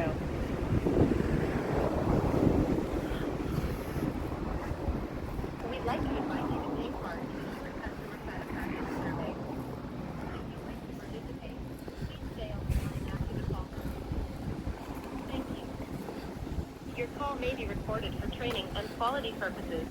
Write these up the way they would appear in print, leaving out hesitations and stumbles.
dial. We'd like to invite you to take part in the customer satisfaction survey. If you'd like to participate, please stay on the line after the call. Thank you. Your call may be recorded for training and quality purposes.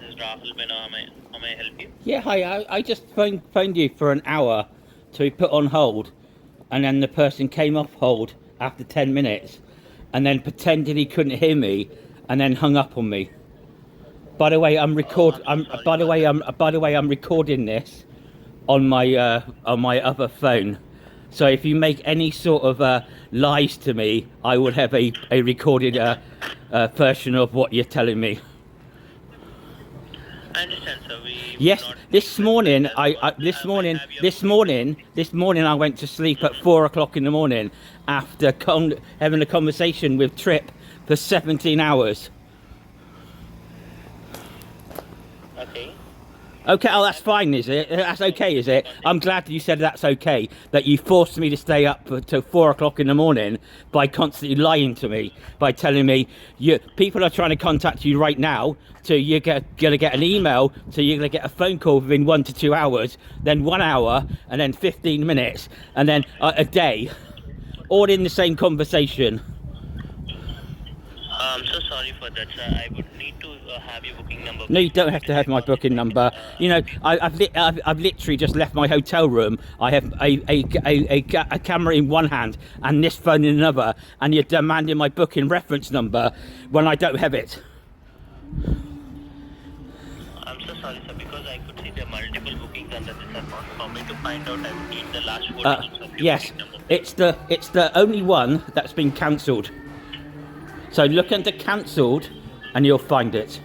This is Rahul Beno. How may I help you? Yeah, hi. I just phoned you for an hour to be put on hold, and then the person came off hold after 10 minutes, and then pretended he couldn't hear me, and then hung up on me. By the way, I'm recording this on my other phone. So if you make any sort of lies to me, I will have a recorded version of what you're telling me. I understand, sir. Yes, this morning I went to sleep at 4 o'clock in the morning after having a conversation with Trip for 17 hours. Okay. Okay, oh, that's fine, is it? That's okay, is it? I'm glad you said that's okay, that you forced me to stay up till 4 o'clock in the morning by constantly lying to me, by telling me people are trying to contact you right now, so you're going to get an email, so you're going to get a phone call within 1 to 2 hours, then 1 hour, and then 15 minutes, and then a day, all in the same conversation. I'm so sorry for that, sir. I would need to have your booking number. No, you don't have to have my booking number. You know, I've literally just left my hotel room. I have a camera in one hand and this phone in another, and you're demanding my booking reference number when I don't have it. I'm so sorry, sir, because I could see there are multiple bookings under this account. For me to find out, I would need the last 4 digits of your Yes, booking number. it's the only one that's been cancelled. So look under cancelled, and you'll find it.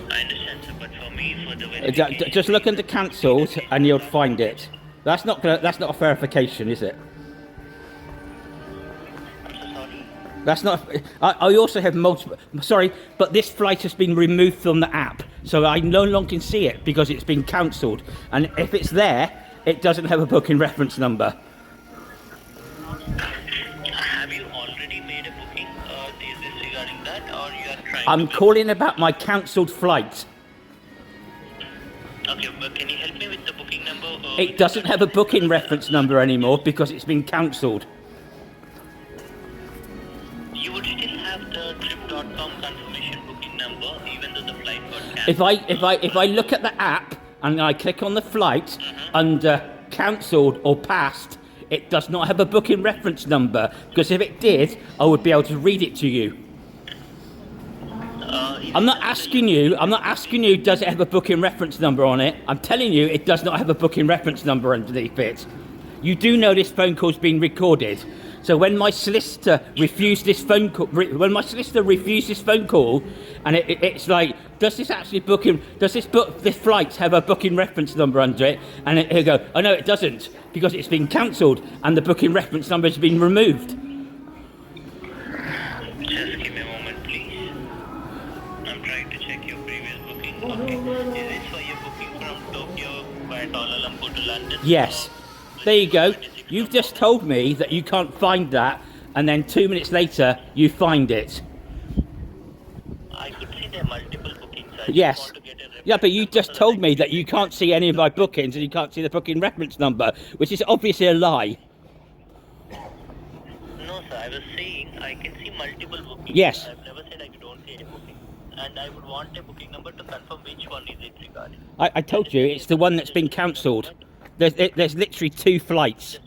I understand, sir, but for me, for the verification... Just look under cancelled, and you'll find it. That's not a verification, is it? I'm so sorry. That's not. I also have multiple. Sorry, but this flight has been removed from the app, so I no longer can see it because it's been cancelled. And if it's there, it doesn't have a booking reference number. Have you already made a booking? Is this regarding that, or you are trying I'm to... calling about my cancelled flight. Okay, but can you help me with the booking number? It doesn't have a booking reference number anymore because it's been cancelled. You would still have the trip.com confirmation booking number, even though the flight got cancelled. If I look at the app and I click on the flight under cancelled or past, it does not have a booking reference number, because if it did, I would be able to read it to you. I'm not asking you, does it have a booking reference number on it? I'm telling you, it does not have a booking reference number underneath it. You do know this phone call's been recorded. So when my solicitor refused this phone call, and it's like, does this flight have a booking reference number under it? And he'll go, oh no, it doesn't, because it's been cancelled and the booking reference number has been removed. Just give me a moment, please. I'm trying to check your previous booking. Okay. Is this for your booking from Tokyo via Kuala Lumpur to London? Yes. There you go. You've just told me that you can't find that, and then 2 minutes later, you find it. I could see there are multiple bookings. I Yes. just want to get a reference Yeah, but you number just so that told I me can- that you can't see any of my bookings and you can't see the booking reference number, which is obviously a lie. No, sir. I was saying I can see multiple bookings. Yes. I've never said I don't see any booking. And I would want a booking number to confirm which one is it regarding. I told you, it's the one that's been cancelled. There's literally 2 flights.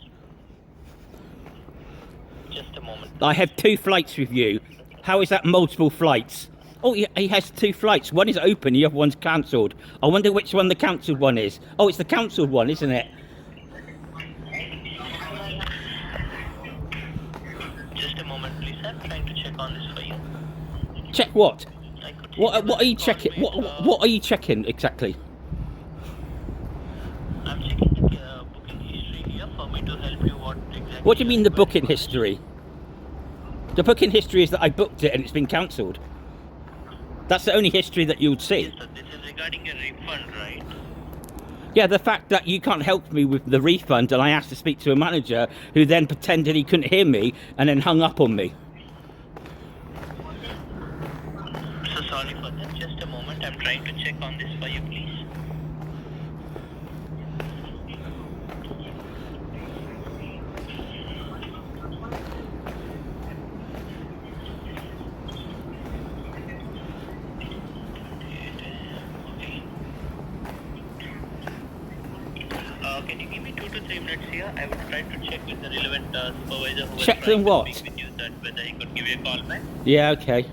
Just a moment. I have 2 flights with you. How is that multiple flights? Oh, he has 2 flights. One is open, the other one's cancelled. I wonder which one the cancelled one is. Oh, it's the cancelled one, isn't it? Just a moment, please. I'm trying to check on this for you. Check what? I could What are you checking? What are you checking exactly? I'm checking the booking history here for me to help you what exactly. What do you mean the you're booking requiring. history? The booking history is that I booked it and it's been cancelled. That's the only history that you would see. Yes, sir. This is regarding a refund, right? Yeah, the fact that you can't help me with the refund and I asked to speak to a manager who then pretended he couldn't hear me and then hung up on me. So sorry for that. Just a moment. I'm trying to check on this for you, please. Can you give me 2 to 3 minutes here? I will try to check with the relevant supervisor who was Check trying them to what? speak with you, that whether he could give you a call back. Yeah, okay.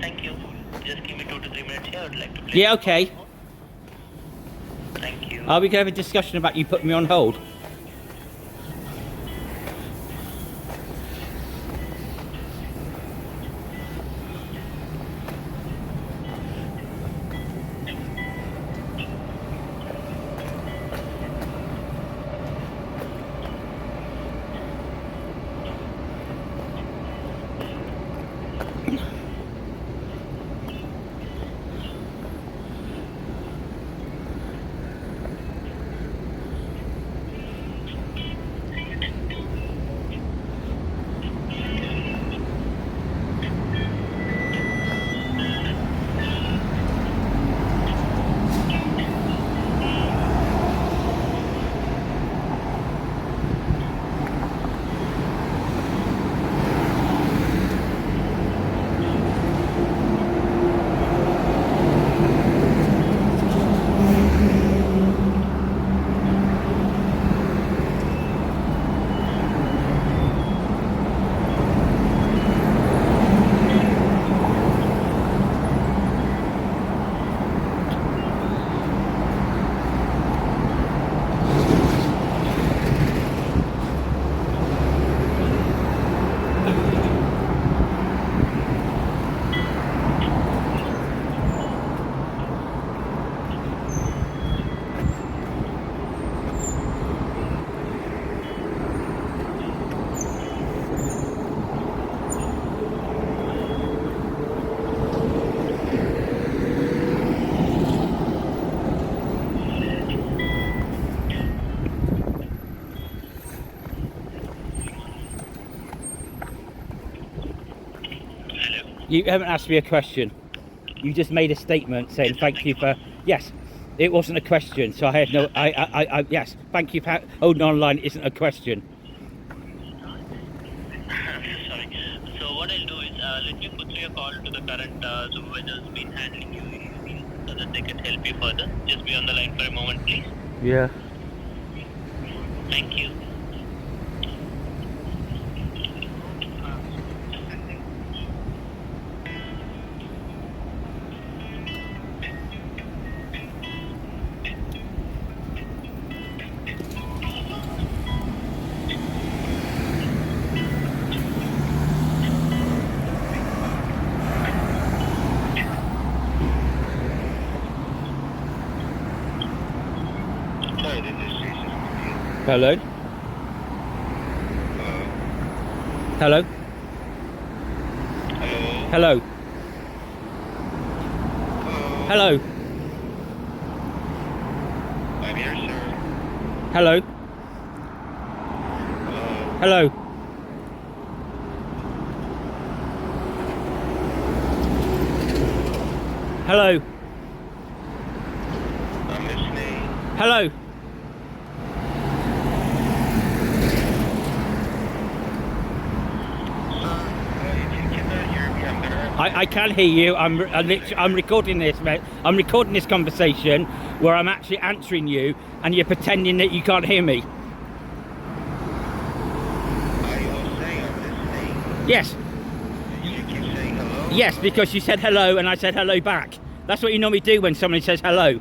Thank you. Just give me 2 to 3 minutes here. I would like to place Yeah, the call okay. on hold. Thank you. Are we going to have a discussion about you putting me on hold? You haven't asked me a question. You just made a statement saying thank you for. Yes, it wasn't a question, so I had no. Yes, thank you for holding online isn't a question. Sorry. So what I'll do is let me put through a call to the current supervisor who's been handling you so that they can help you further. Just be on the line for a moment, please. Yeah. Thank you. Sorry, this is Jason. Hello. Hello. Hello. Hello. Hello. I'm here, sir. Hello. Hello. Hello. I'm listening. Hello. I can hear you. I'm recording this, mate. I'm recording this conversation where I'm actually answering you, and you're pretending that you can't hear me. Are you all saying I'm listening? Yes, You keep saying hello? yes, because you said hello, and I said hello back. That's what you normally do when somebody says hello.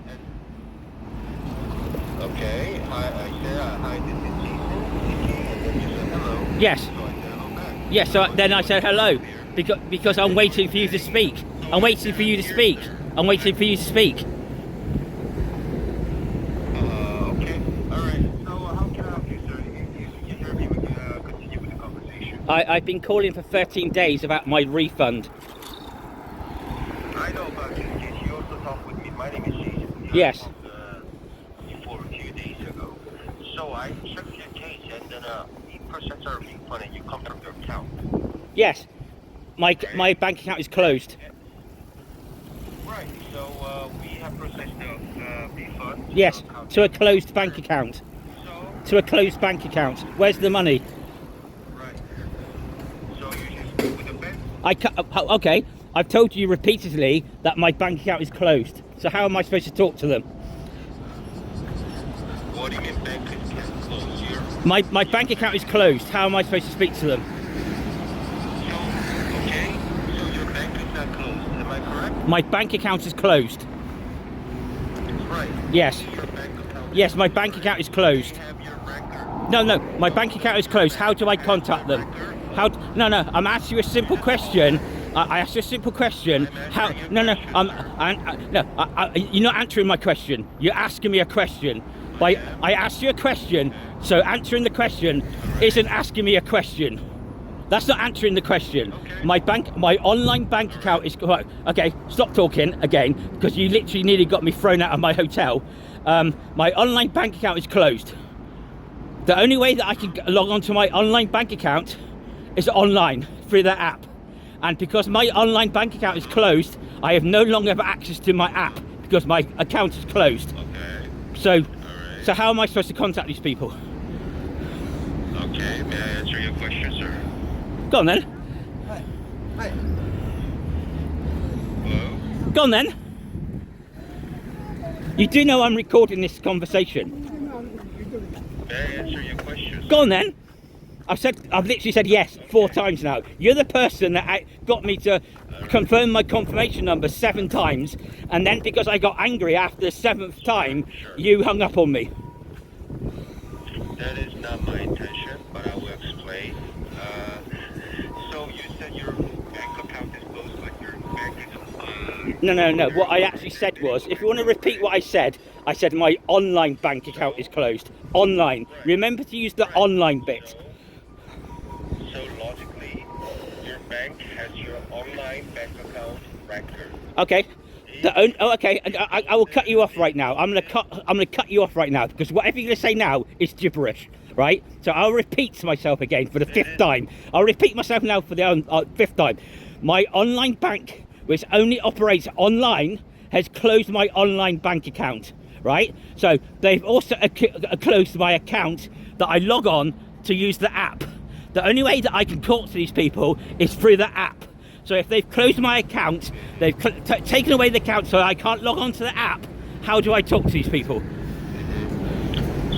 Okay. Hi, I said hi, this is Jason. And then you said hello. Yes, So I said hello back. yes. So then I said hello. Clear. Because I'm waiting for you to speak. I'm waiting for you to speak. I'm waiting for you to speak. Okay. All right. So how can I help you, sir? You hear me? We can continue with the conversation. I've been calling for 13 days about my refund. I know about this case. You also talked with me. My name is Jason. Yes. I talked, before a few days ago. So I checked your case and then the processor are refund and you come from your account. Yes. My bank account is closed. Right. So we have processed the refund. Yes, to your account. to a closed bank account. So To a closed bank account. Where's the money? right. So you just speak with the bank. Okay, I've told you repeatedly that my bank account is closed. So how am I supposed to talk to them? What do you mean bank is closed here? My bank account is closed. How am I supposed to speak to them? So okay. So your bank is not closed. Am I correct? My bank account is closed. Right. Yes. Your bank account. Yes, my bank account is closed. You have your record. No, my bank account is closed. How do I contact them? No, I'm asking you a simple question. I asked you a simple question. How? No, you're not answering my question. You're asking me a question. I asked you a question, so answering the question isn't asking me a question. That's not answering the question. My online bank account is okay. Stop talking again, because you literally nearly got me thrown out of my hotel. My online bank account is closed. The only way that I can log on to my online bank account is online through the app. And because my online bank account is closed, I have no longer have access to my app because my account is closed. Okay. So how am I supposed to contact these people? Okay. May I answer your question, sir? Go on then. Hello. Go on then. You do know I'm recording this conversation. May I answer your question? Go on then. I've literally said yes 4 times now. You're the person that got me to confirm my confirmation number 7 times, and then because I got angry after the 7th time, you hung up on me. That is not my intention, but I will explain. So you said your bank account is closed, but your bank is No. What I actually said was, if you want to repeat what I said my online bank account is closed. Online. Remember to use the online bit. So logically, your bank has your online bank account record. Okay. Okay. I will cut you off right now. I'm gonna cut you off right now because whatever you're gonna say now is gibberish, right? So I'll repeat myself again for the 5th time. I'll repeat myself now for the 5th time. My online bank, which only operates online, has closed my online bank account, right? So they've also closed my account that I log on to use the app. The only way that I can talk to these people is through the app. So if they've closed my account, they've taken away the account so I can't log on to the app, how do I talk to these people? So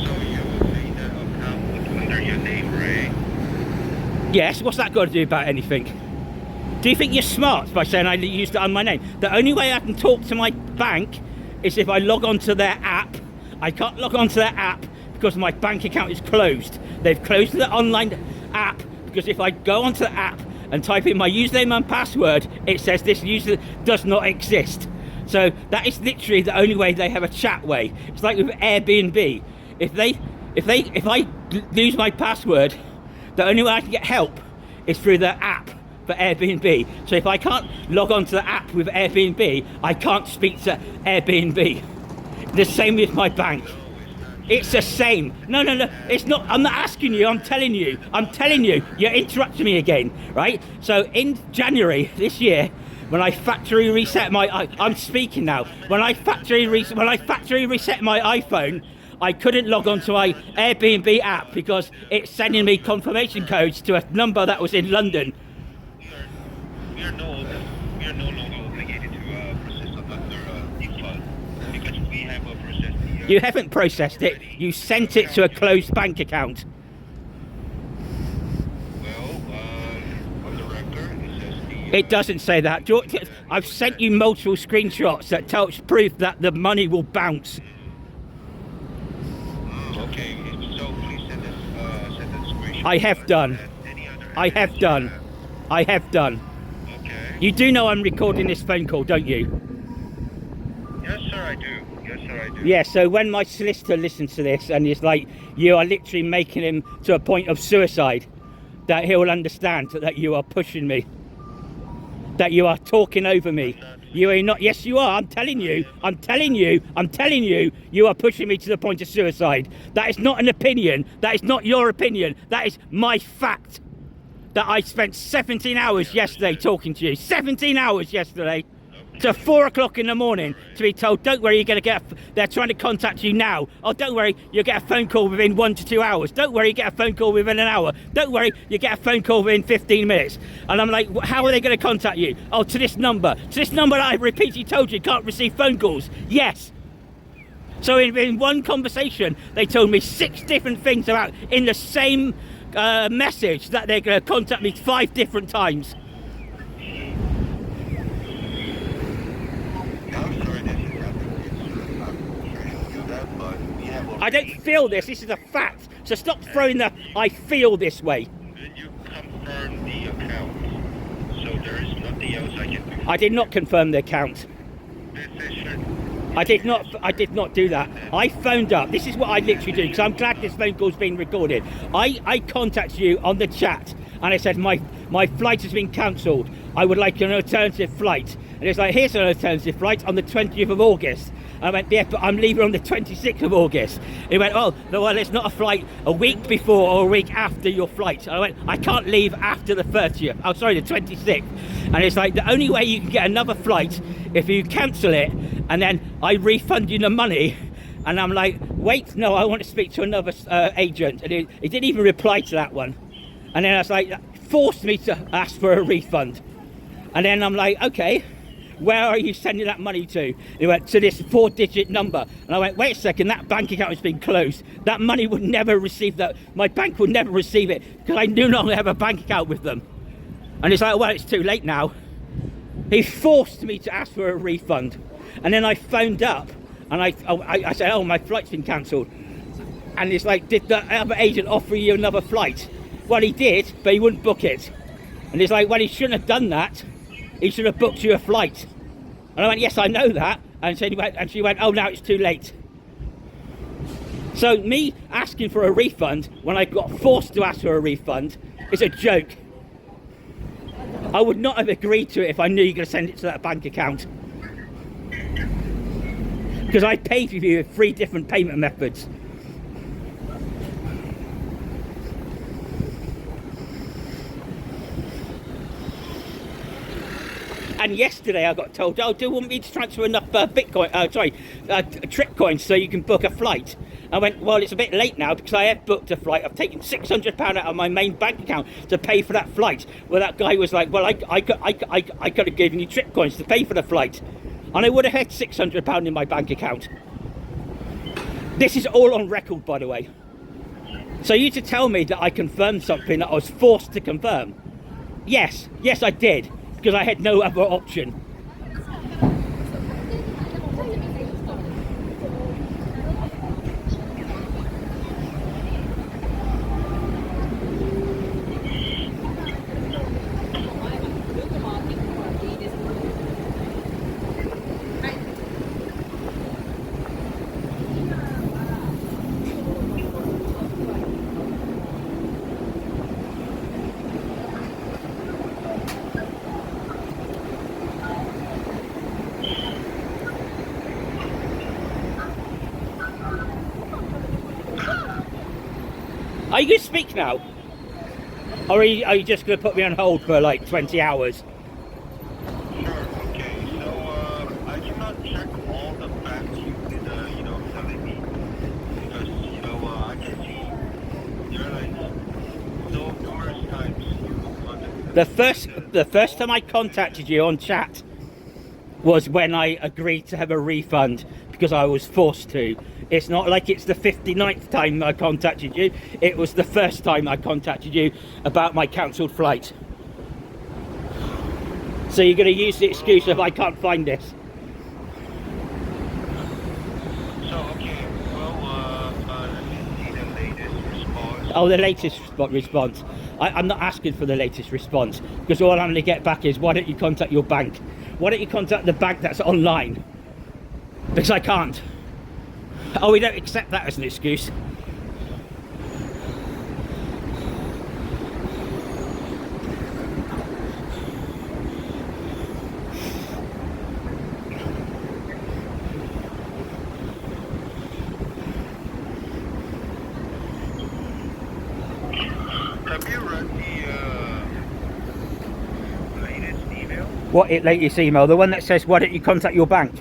you made that account under your name, right? Yes, what's that got to do about anything? Do you think you're smart by saying I used it on my name? The only way I can talk to my bank is if I log on to their app. I can't log on to their app because my bank account is closed. They've closed the online app because if I go onto the app and type in my username and password, it says this user does not exist. So that is literally the only way they have a chat way. It's like with Airbnb. If I lose my password, the only way I can get help is through the app for Airbnb. So if I can't log on to the app with Airbnb, I can't speak to Airbnb. The same with my bank. It's the same. No, it's not. I'm not asking you, I'm telling you. You're interrupting me again, right? So in January this year, when I factory reset I'm speaking now. When I factory reset my iPhone, I couldn't log on to my Airbnb app because it's sending me confirmation codes to a number that was in London. We are no longer obligated to process another refund because we have processed the. You haven't processed it. You sent it to a closed bank account. Well, on the record, it says the. It doesn't say that. I've sent you multiple screenshots that tells proof that the money will bounce. Okay, so please send us screenshot. I have done. Any other I have evidence done. you have? I have done. You do know I'm recording this phone call, don't you? Yes, sir, I do. Yes, sir, I do. Yeah, so when my solicitor listens to this and is like, you are literally making him to a point of suicide, that he will understand that you are pushing me. That you are talking over me. You are not, yes you are, I'm telling you, you are pushing me to the point of suicide. That is not an opinion, that is not your opinion, that is my fact. That I spent 17 hours yesterday talking to you, 17 hours yesterday. To 4 o'clock in the morning to be told, don't worry, you're going to get, they're trying to contact you now. Oh, don't worry, you'll get a phone call within 1 to 2 hours. Don't worry, you get a phone call within an hour. Don't worry, you get a phone call within 15 minutes. And I'm like, how are they going to contact you? Oh, to this number. To this number that I've repeatedly told you can't receive phone calls. Yes. So in one conversation, they told me 6 different things about, in the same message, that they're going to contact me 5 different times. I don't feel this is a fact. So stop throwing the I feel this way. Did you confirm the account? So there is nothing else I can do. I did not confirm the account. I did not do that. I phoned up. This is what I literally do, because I'm glad this phone call's been recorded. I contacted you on the chat and I said my flight has been cancelled. I would like an alternative flight. And it's like, here's an alternative flight on the 20th of August. I went, yeah, but I'm leaving on the 26th of August. He went, oh, no, well, it's not a flight a week before or a week after your flight. I went, I can't leave after the 30th. Oh, sorry, the 26th. And it's like, the only way you can get another flight if you cancel it and then I refund you the money. And I'm like, wait, no, I want to speak to another agent. And he didn't even reply to that one. And then I was like, forced me to ask for a refund. And then I'm like, okay, where are you sending that money to? He went, to this 4-digit number. And I went, wait a second, that bank account has been closed. That money would never receive that. My bank would never receive it because I no longer have a bank account with them. And it's like, well, it's too late now. He forced me to ask for a refund. And then I phoned up and I said, oh, my flight's been cancelled. And it's like, did the other agent offer you another flight? Well, he did, but he wouldn't book it. And it's like, well, he shouldn't have done that. He should have booked you a flight. And I went, yes, I know that. And she went, oh, now it's too late. So me asking for a refund when I got forced to ask for a refund is a joke. I would not have agreed to it if I knew you were going to send it to that bank account. Because I paid for you 3 different payment methods. And yesterday I got told, oh, do you want me to transfer enough Bitcoin, Trip coins so you can book a flight? I went, well, it's a bit late now because I have booked a flight. I've taken £600 out of my main bank account to pay for that flight. Well, that guy was like, well, I could have given you Trip coins to pay for the flight. And I would have had £600 in my bank account. This is all on record, by the way. So you to tell me that I confirmed something that I was forced to confirm? Yes, I did. Because I had no other option. Are you going to speak now? Or are you just going to put me on hold for like 20 hours? Sure, okay. So, I cannot check all the facts you've been, telling me. Because, I can see airlines so numerous times you contacted The first time I contacted you on chat was when I agreed to have a refund because I was forced to. It's not like it's the 59th time I contacted you. It was the first time I contacted you about my cancelled flight. So you're going to use the excuse of I can't find this. So, okay, well, let me see the latest response Oh, the latest response. I'm not asking for the latest response, because all I'm going to get back is, why don't you contact your bank? Why don't you contact the bank that's online? Because I can't. Oh, we don't accept that as an excuse. Have you read the latest email? What latest email? The one that says, why don't you contact your bank?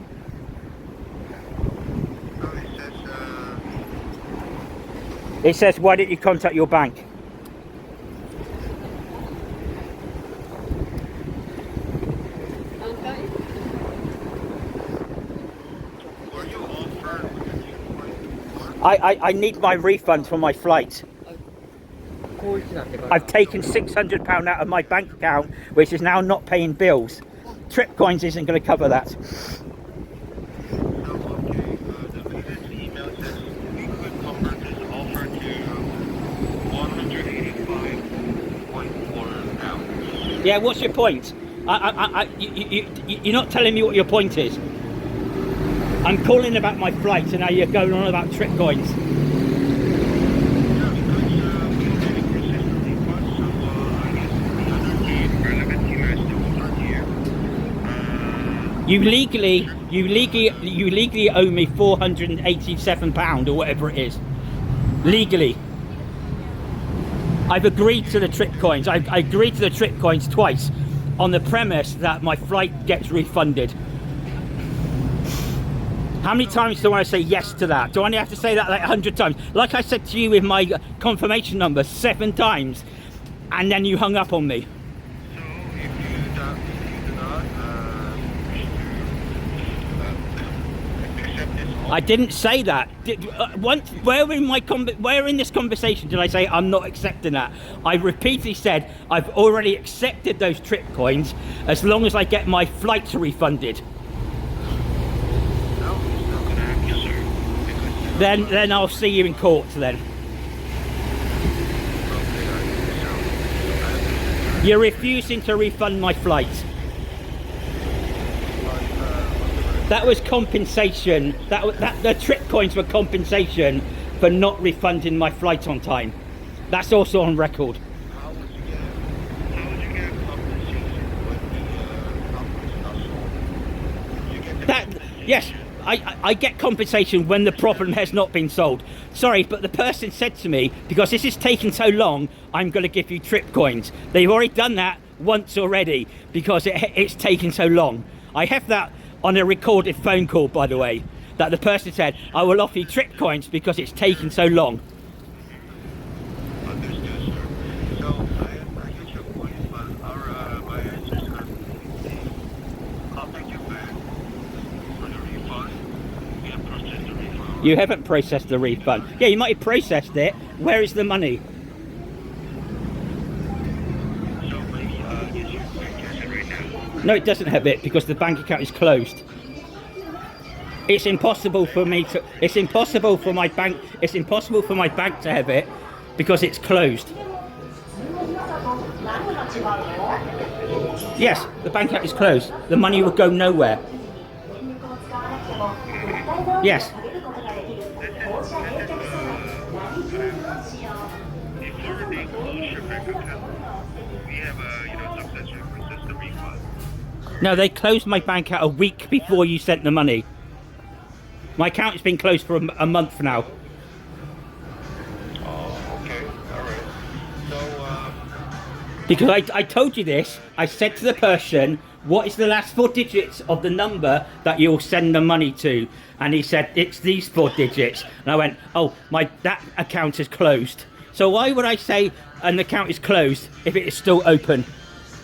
No, it says, It says, why don't you contact your bank? were you offered I need my refund for my flight. I've taken £600 out of my bank account, which is now not paying bills. Tripcoins isn't going to cover that. No, okay. The latest email says we could convert this offer to 185.4 pounds. Yeah, what's your point? You're not telling me what your point is. I'm calling about my flight, and now you're going on about Tripcoins. Yeah, because we're getting consistently funds, so I guess the other team, relevant team has to offer here. You legally owe me £487 or whatever it is. Legally. I've agreed to the Tripcoins. I agreed to the Tripcoins twice on the premise that my flight gets refunded. How many times do I say yes to that? Do I only have to say that like 100 times? Like I said to you with my confirmation number 7 times, and then you hung up on me. So if you do not wish to accept this offer, I didn't say that. Where in this conversation did I say I'm not accepting that? I repeatedly said I've already accepted those Tripcoins as long as I get my flights refunded. no, it's not going to happen, sir. Because Then I'll see you in court then. You're refusing to refund my flight. That was compensation. The Tripcoins were compensation for not refunding my flight on time. That's also on record. How would you get compensation when the company's not sold? You get the That yes, I get compensation when the problem has not been sold. Sorry, but the person said to me, because this is taking so long, I'm going to give you Tripcoins. They've already done that once already because it's taking so long. I have that on a recorded phone call, by the way, that the person said, I will offer you Tripcoins because it's taking so long. Understood, sir. So I get your point, but my answer is going to be contact your bank for the refund. We have processed the refund. You haven't processed the refund. Yeah, you might have processed it. Where is the money? So maybe yes, you can cash it right now. No, it doesn't have it because the bank account is closed. It's impossible for me to. It's impossible for my bank. It's impossible for my bank to have it because it's closed. Yes, the bank account is closed. The money will go nowhere. Yes. Before they close your bank account, we have successfully processed the refund. No, they closed my bank account a week before you sent the money. My account has been closed for a month now. Oh, okay, all right. So Because I told you this. I said to the person, what is the last 4 digits of the number that you'll send the money to? And he said, it's these 4 digits. And I went, oh, that account is closed. So why would I say an account is closed if it is still open?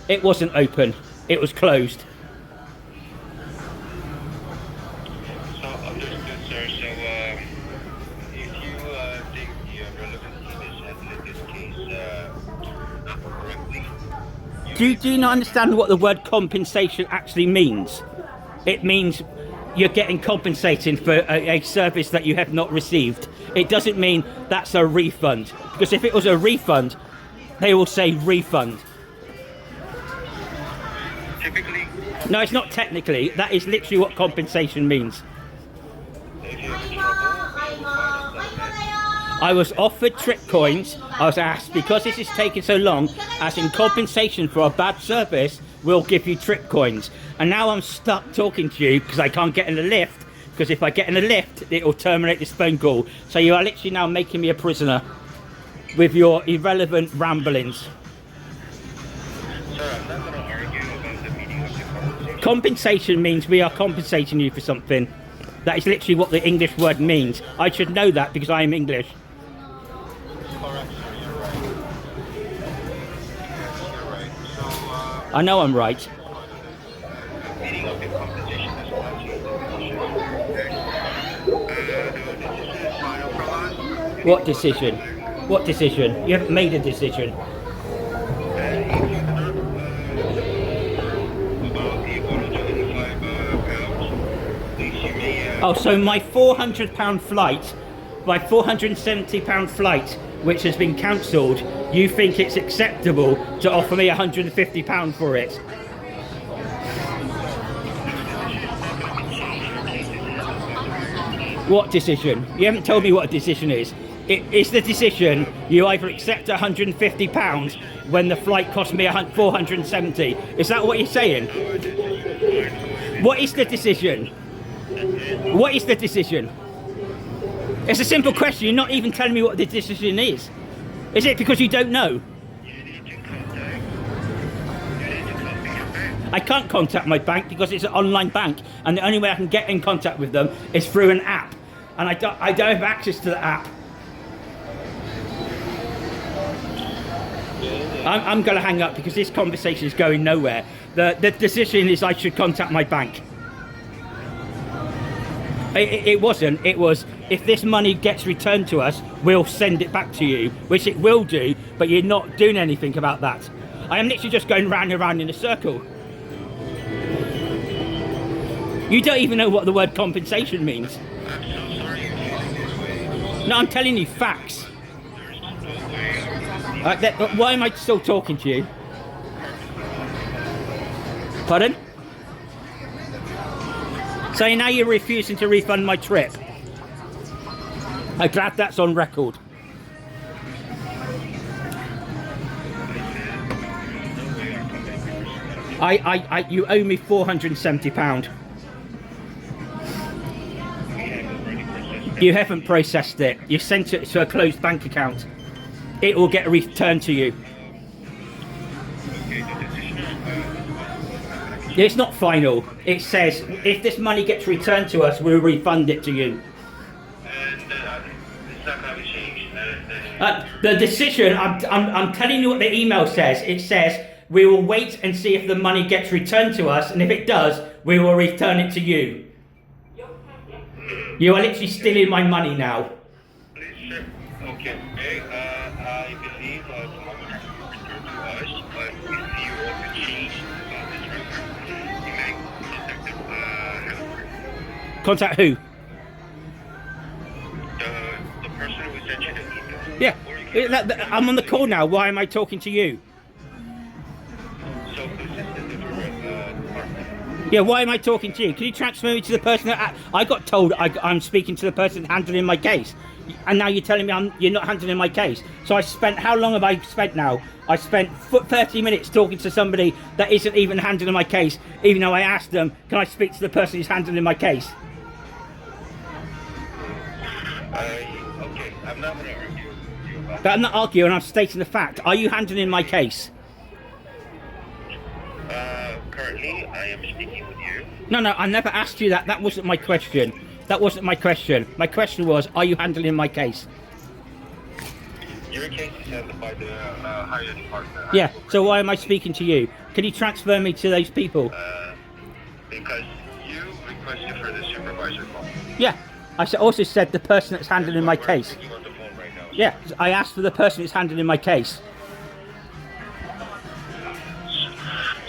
It wasn't open. It was closed. So understood, sir. So if you think the relevant team is handling this case correctly, Do you not understand what the word compensation actually means? It means you're getting compensated for a service that you have not received. it doesn't mean that's a refund. Because if it was a refund, they will say refund. Typically, No, it's not technically. That is literally what compensation means. if you're in trouble, you will find us that. I was offered trip coins. I was asked, because this is taking so long, as in compensation for a bad service, we'll give you trip coins. And now I'm stuck talking to you because I can't get in the lift. Because if I get in the lift, it will terminate this phone call. So you are literally now making me a prisoner with your irrelevant ramblings. Sir, I'm not going to argue about the meaning of the conversation. Compensation means we are compensating you for something. That is literally what the English word means. I should know that because I am English. Correct, sir. You're right. You're right. So, I know I'm right. the meaning of the compensation is watching the decision is final from us. What decision? What decision? You haven't made a decision. And if you cannot about the 125 pounds, please you may Oh, so my £400 flight, my £470 flight, which has been cancelled, you think it's acceptable to offer me £150 for it? What decision? You haven't told me what a decision is. It's the decision you either accept £150 when the flight cost me £470. Is that what you're saying? What is the decision? What is the decision? It's a simple question. You're not even telling me what the decision is. Is it because you don't know? I can't contact my bank because it's an online bank, and the only way I can get in contact with them is through an app, and I don't have access to the app. I'm going to hang up because this conversation is going nowhere. The decision is I should contact my bank. It wasn't. It was, if this money gets returned to us, we'll send it back to you, which it will do, but you're not doing anything about that. I am literally just going round and round in a circle. You don't even know what the word compensation means. I'm so sorry you're feeling this way. No, I'm telling you facts. There's no way. Why am I still talking to you? Pardon? So now you're refusing to refund my trip. I'm glad that's on record. You owe me £470. You haven't processed it. You sent it to a closed bank account. It will get returned to you. It's not final. It says if this money gets returned to us, we'll refund it to you. And it's not going to change. The decision, I'm telling you what the email says. It says we will wait and see if the money gets returned to us, and if it does, we will return it to you. You are literally stealing my money now. Please, sir. Okay. I believe the money has been returned to us, but if you want to change this record, you may contact the helper. Contact who? The person who sent you the email. Yeah. Or you can- I'm on the call now. Why am I talking to you? So this is the different department. Yeah, why am I talking to you? Can you transfer me to the person that I got told I'm speaking to the person handling my case, and now you're telling me you're not handling my case. So I spent, how long have I spent now? I spent 30 minutes talking to somebody that isn't even handling my case, even though I asked them, can I speak to the person who's handling my case? Okay, I'm not going to argue with you about But I'm not arguing, I'm stating the fact. Are you handling my case? currently, I am speaking with you. No, I never asked you that. That wasn't my question. That wasn't my question. My question was, are you handling my case? Your case is handled by the higher department. Yeah, so why am I speaking to you? Can you transfer me to those people? Because you requested for the supervisor call. Yeah, I also said the person that's handling my case. We're on the phone right now. Yeah, I asked for the person that's handling my case.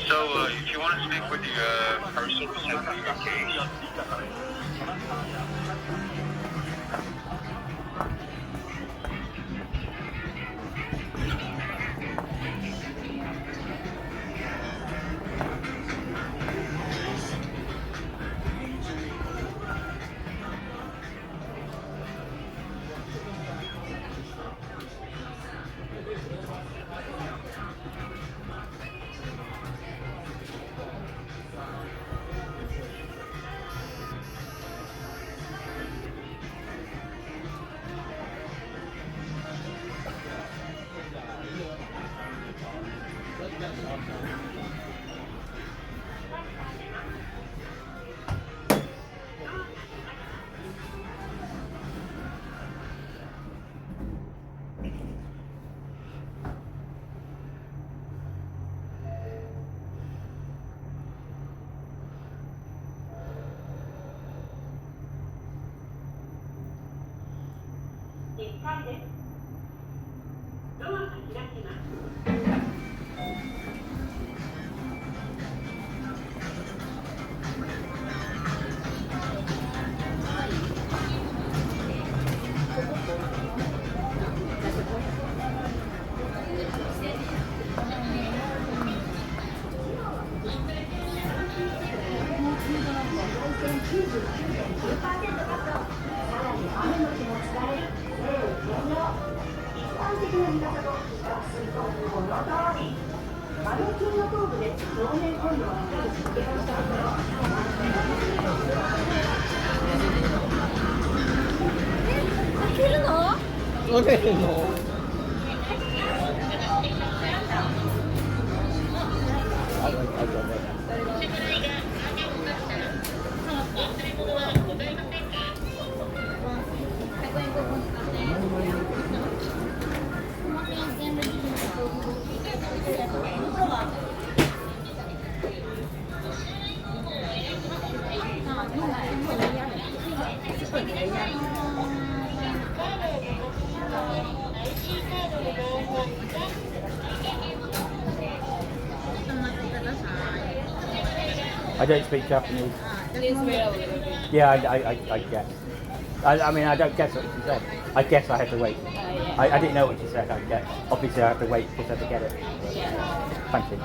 So, if you want to speak with the person who's handling your case, 1階です。ドアが開きます。I don't speak Japanese. Please wait a little bit. Yeah, I guess. I mean, I don't guess what she said. I guess I had to wait. Yeah. I didn't know what she said. I guess. Obviously, I have to wait because I have to get it. Yeah. Thank you.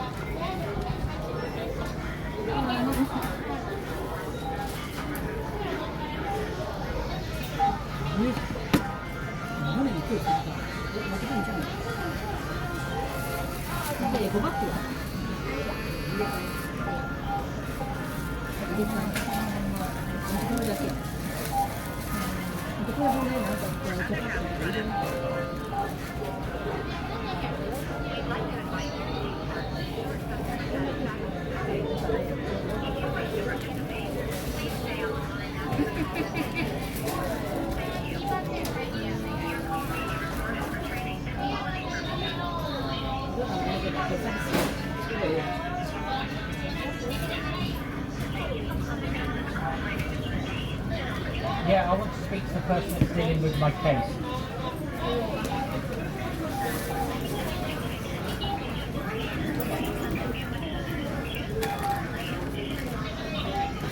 Yeah, I want to speak to the person that's dealing with my case.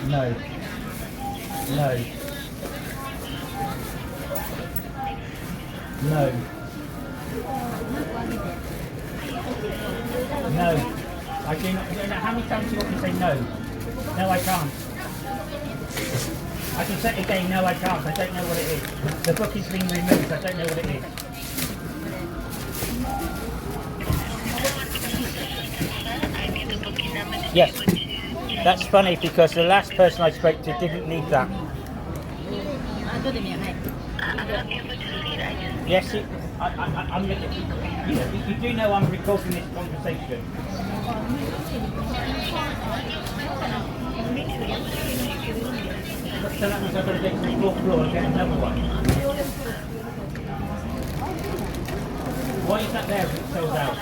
No. No. No. No. I do not. How many times do you want me to say no? No, I can't. I can say it again, no I can't, I don't know what it is. The book is being removed, I don't know what it is. Yes, that's funny because the last person I spoke to didn't need that. Yes, I'm looking. You do know I'm recording this conversation. So that means I've got to get to the fourth floor and get another one. Why is that there if it's sold out?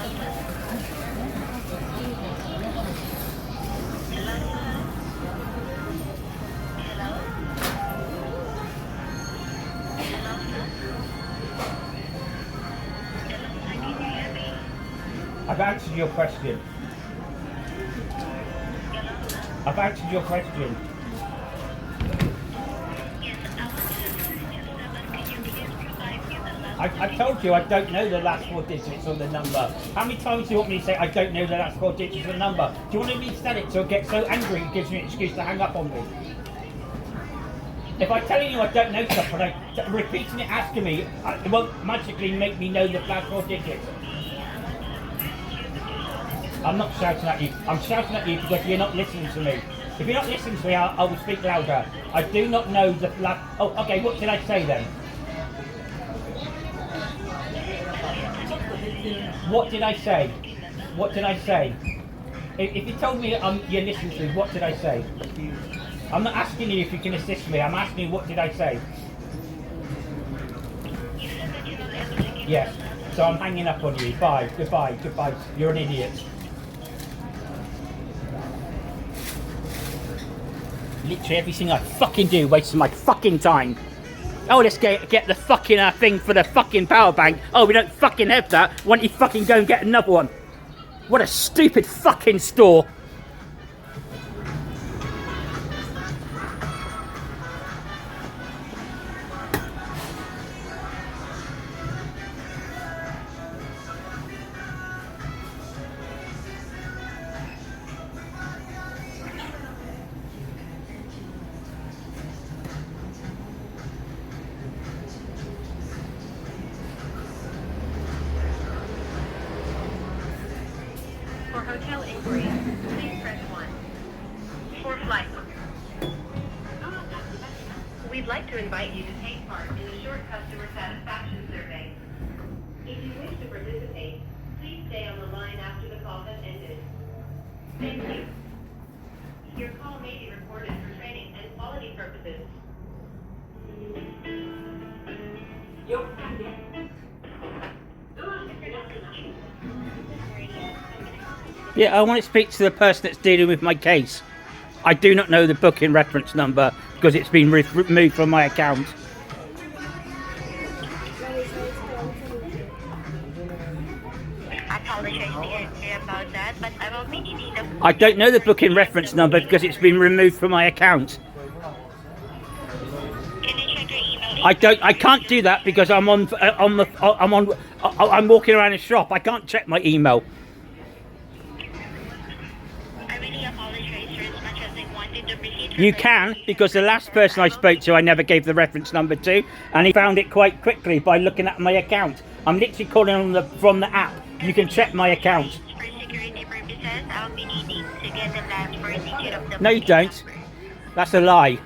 I've answered your question. I've answered your question. I told you I don't know the last four digits on the number. How many times do you want me to say I don't know the last four digits of the number? Do you want me to tell it so I get so angry it gives me an excuse to hang up on me? If I'm telling you I don't know stuff and repeating it asking me, it won't magically make me know the last four digits. I'm not shouting at you. I'm shouting at you because you're not listening to me. If you're not listening to me, I will speak louder. I do not know the last... Oh, okay, what did I say then? What did I say? What did I say? If you told me you're listening to me, what did I say? I'm not asking you if you can assist me. I'm asking you what did I say? Yes. So I'm hanging up on you. Bye. Goodbye. Goodbye. You're an idiot. Literally everything I fucking do wastes my fucking time. Oh, let's get the fucking thing for the fucking power bank. Oh, we don't fucking have that. Why don't you fucking go and get another one? What a stupid fucking store. For hotel inquiries, please press 1. For flights. We'd like to invite you to take part in a short customer satisfaction survey. If you wish to participate, please stay on the line after the call has ended. Thank you. Your call may be recorded for training and quality purposes. Yeah, I want to speak to the person that's dealing with my case. I do not know the booking reference number because it's been removed from my account. I apologize to hear about that, but I will be needing the... I don't know the booking reference number because it's been removed from my account. Can you check your email? I can't do that because I'm walking around a shop. I can't check my email. I really apologize for as much as I wanted to proceed. You can, because the last person I spoke to I never gave the reference number to, and he found it quite quickly by looking at my account. I'm literally calling from the app. You can check my account. For security purposes, I'll be needing to get the last four digit of the No, you booking don't. number. That's a lie.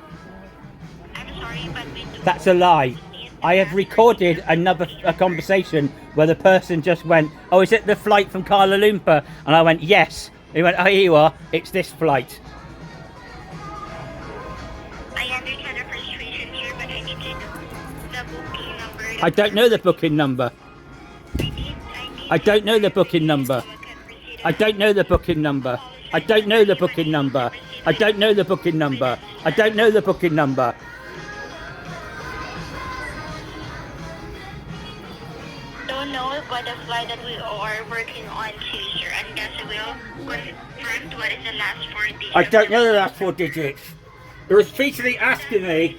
I'm sorry, but we do... That's a lie. I have recorded a conversation where the person just went, "Oh, is it the flight from Kuala Lumpur?" And I went, "Yes." He went, "Oh, here you are. It's this flight." I understand the frustration here, but I need to know the booking number. I don't know the booking number. I don't know the booking number. I don't know the booking number. I don't know the booking number. I don't know the booking number. I don't know the booking number. Don't know what the flight that we are working on to, sir, unless we will confirm what is the last four digits. I don't know the last four digits. They're repeatedly asking me,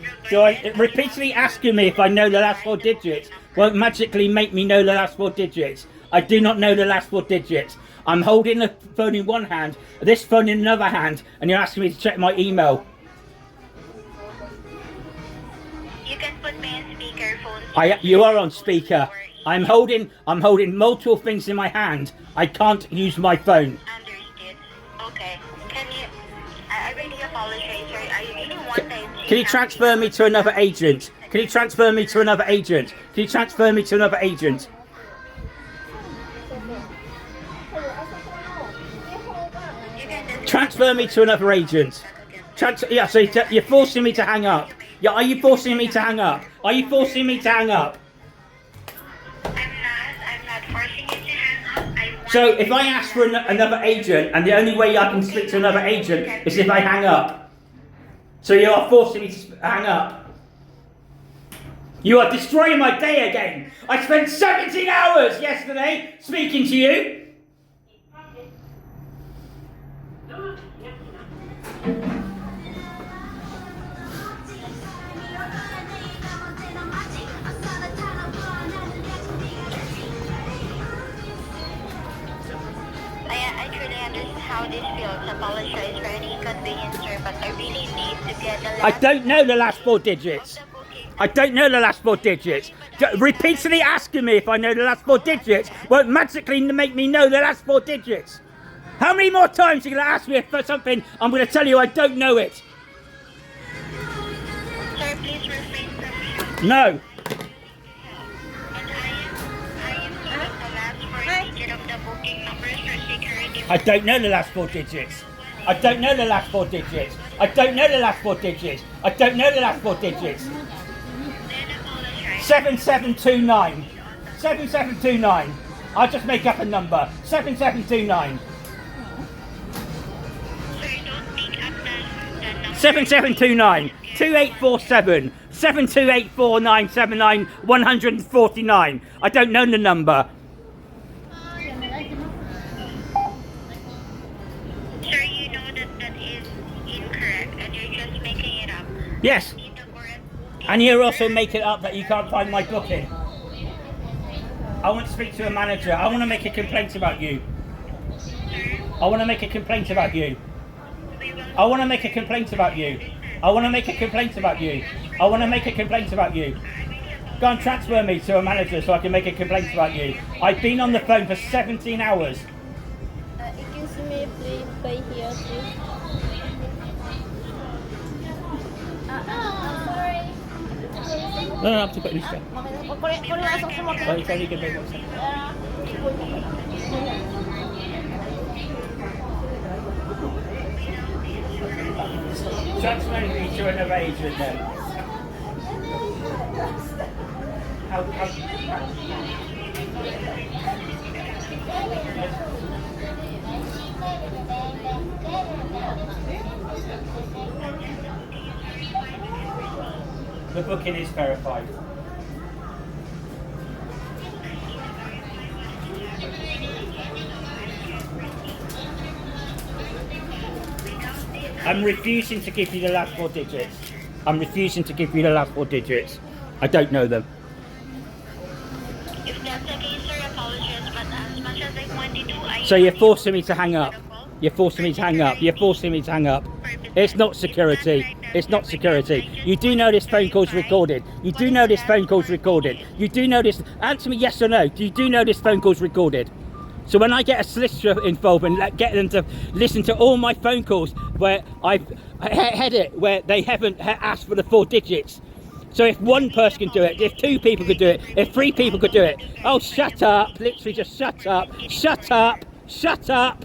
repeatedly asking me if I know the last four digits won't magically make me know the last four digits. I do not know the last four digits. I'm holding the phone in one hand, this phone in another hand, and you're asking me to check my email. You can put me on speakerphone. You are on speaker. I'm holding multiple things in my hand. I can't use my phone. Understood. Okay. Can you... I really apologize, sir. I really want that... Can you transfer me to another agent? Can you transfer me to another agent? Can you transfer me to another agent? Transfer me to another agent. Yeah, so you're forcing me to hang up. Yeah, are you forcing me to hang up? Are you forcing me to hang up? I'm not forcing you to hang up. I want... So if I ask for another agent, and the only way I can speak to another agent is if I hang up. So you are forcing me to hang up. You are destroying my day again. I spent 17 hours yesterday speaking to you. I truly understand how this feels. Apologize for any inconvenience, sir, but I really need to get the last... I don't know the last four digits. I don't know the last four digits. Repeatedly asking me if I know the last four digits won't magically make me know the last four digits. How many more times are you going to ask me for something I'm going to tell you I don't know it? Sir, please refrain from shouting. No. And I am showing the last four digit of the booking numbers for security. I don't know the last four digits. I don't know the last four digits. I don't know the last four digits. I don't know the last four digits. Then apologize. 7729. 7729. I'll just make up a number. 7729. Sir, don't make up the number. 7729. 2847 7284979 149. I don't know the number. Sir, you know that is incorrect and you're just making it up. Yes. Need the correct And you're also making up that you can't find my booking. I want to speak to a manager. I want to make a complaint about you. I want to make a complaint about you. I want to make a complaint about you. I want to make a complaint about you. I want to make a complaint about you. Go and transfer me to a manager so I can make a complaint about you. I've been on the phone for 17 hours. Excuse me, please pay here, please. Sorry. No, I have to put this down. これはそこも Oh, it's only gonna be one second. Transfer me to another agent then. How? The booking is verified. I'm refusing to give you the last 4 digits. I'm refusing to give you the last 4 digits. I don't know them. If that's the case, sir, apologies, but as much as I wanted to, So you're forcing me to hang up. You're forcing me to hang up. You're forcing me to hang up. It's not security. It's not security. You do know this phone call's recorded. You do know this phone call's recorded. You do know this. Answer me yes or no. Do you do know this phone call's recorded? So when I get a solicitor involved and get them to listen to all my phone calls where I've had it, where they haven't asked for the 4 digits. So if one person can do it, if 2 people could do it, if 3 people could do it. Oh, shut up. Literally just shut up. Shut up. Shut up.